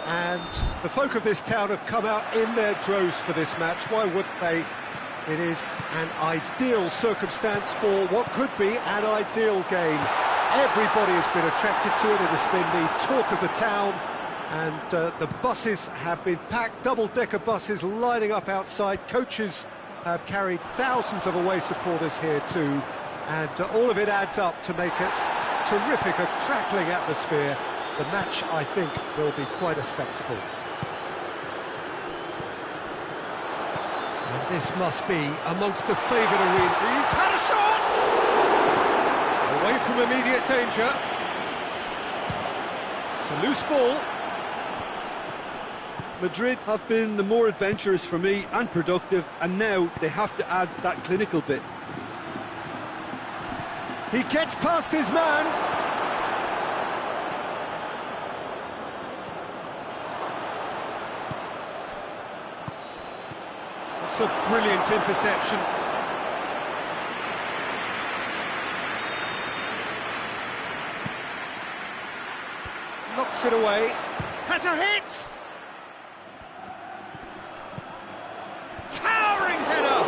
and the folk of this town have come out in their droves for this match. Why wouldn't they? It is an ideal circumstance for what could be an ideal game. Everybody has been attracted to it. It has been the talk of the town and the buses have been packed, double-decker buses lining up outside, coaches have carried thousands of away supporters here too, and all of it adds up to make a terrific, a crackling atmosphere. The match, I think, will be quite a spectacle. And this must be amongst the favoured arena. He's had a shot! Away from immediate danger. It's a loose ball. Madrid have been the more adventurous for me and productive, and now they have to add that clinical bit. He gets past his man. That's a brilliant interception. Knocks it away. Has a hit! Towering header!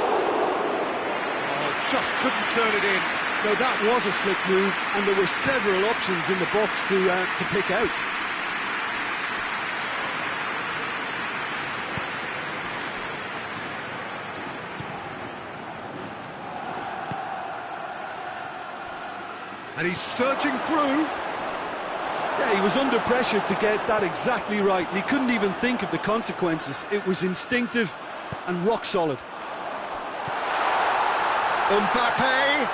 Oh, just couldn't turn it in. Now that was a slick move, and there were several options in the box to pick out. And he's surging through. Yeah, he was under pressure to get that exactly right, and he couldn't even think of the consequences. It was instinctive and rock solid. Mbappe,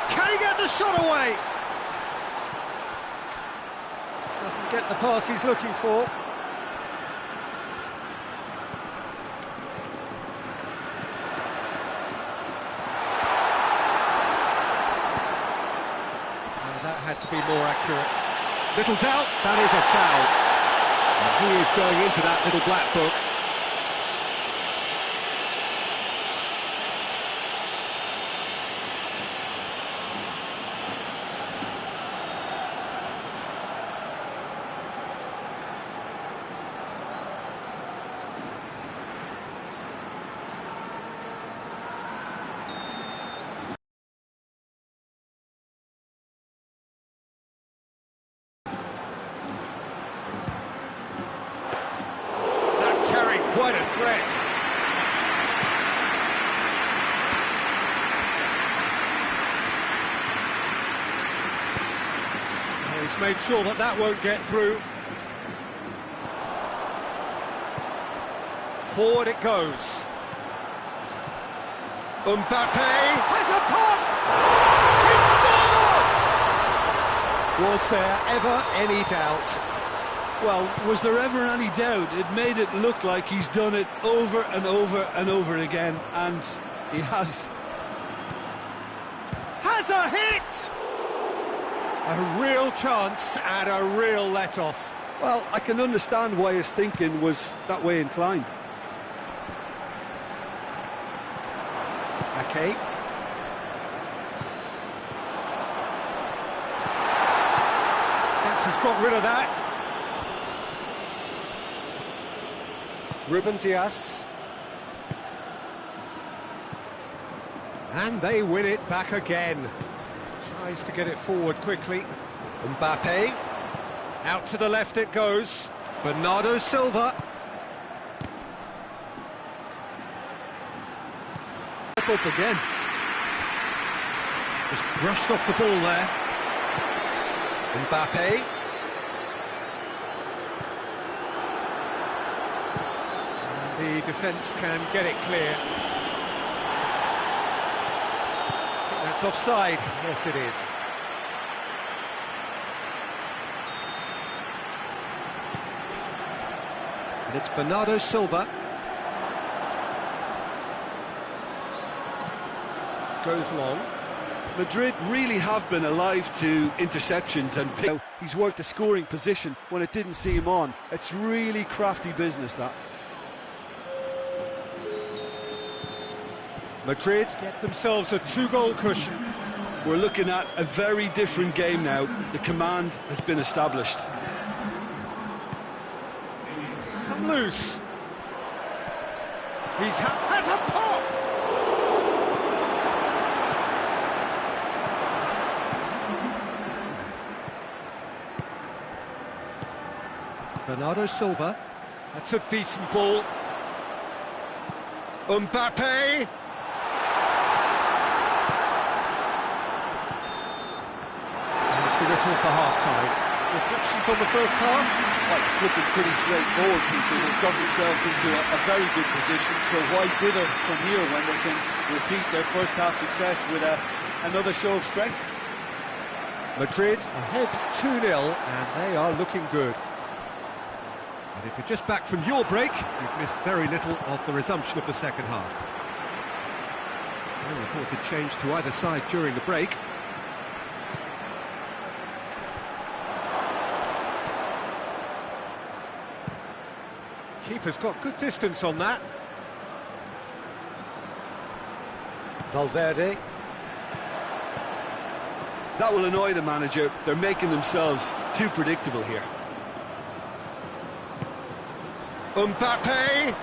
can he get the shot away? Doesn't get the pass he's looking for. That had to be more accurate. Little doubt, that is a foul. He is going into that little black book. Quite a threat. He's made sure that that won't get through. Forward it goes. Mbappe has a pop! He scored! Was there ever any doubt? Well, was there ever any doubt? It made it look like he's done it over and over and over again, and he has. Has a hit! A real chance and a real let-off. Well, I can understand why his thinking was that way inclined. Okay. Fence has got rid of that. Ruben Dias. And they win it back again. Tries to get it forward quickly. Mbappe. Out to the left it goes. Bernardo Silva. Step up again. Just brushed off the ball there. Mbappe. The defence can get it clear. I think that's offside. Yes, it is. And it's Bernardo Silva. Goes long. Madrid really have been alive to interceptions and pick. He's worked a scoring position when it didn't see him on. It's really crafty business, that. Madrid get themselves a two-goal cushion. We're looking at a very different game now. The command has been established. It's come loose. Has a pop! Bernardo Silva. That's a decent ball. Mbappe! whistle for half-time. Reflections on the first half? Well, it's looking pretty straightforward, Peter. They've got themselves into a very good position, so why dither from here when they can repeat their first half success with another show of strength? Madrid ahead 2-0, and they are looking good. And if you're just back from your break, you've missed very little of the resumption of the second half. No reported change to either side during the break. Keeper's got good distance on that. Valverde. That will annoy the manager. They're making themselves too predictable here. Mbappe.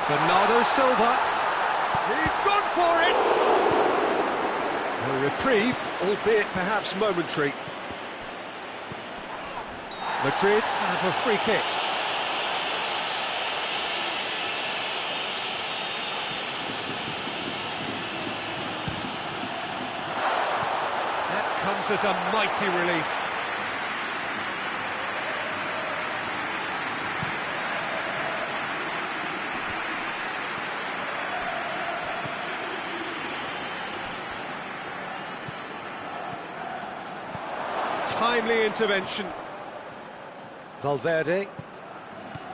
Bernardo Silva. He's gone for it! A reprieve, albeit perhaps momentary. Madrid have a free kick. Comes as a mighty relief. Timely intervention. Valverde.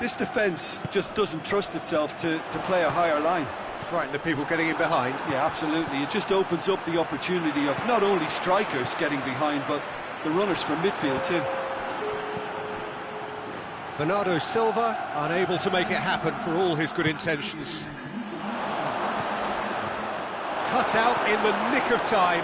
This defence just doesn't trust itself to play a higher line. Frightened of people getting in behind. Yeah, absolutely. It just opens up the opportunity of not only strikers getting behind, but the runners from midfield too. Bernardo Silva unable to make it happen for all his good intentions. Cut out in the nick of time.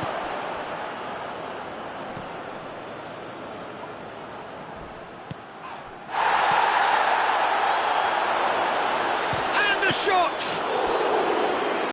And the shot!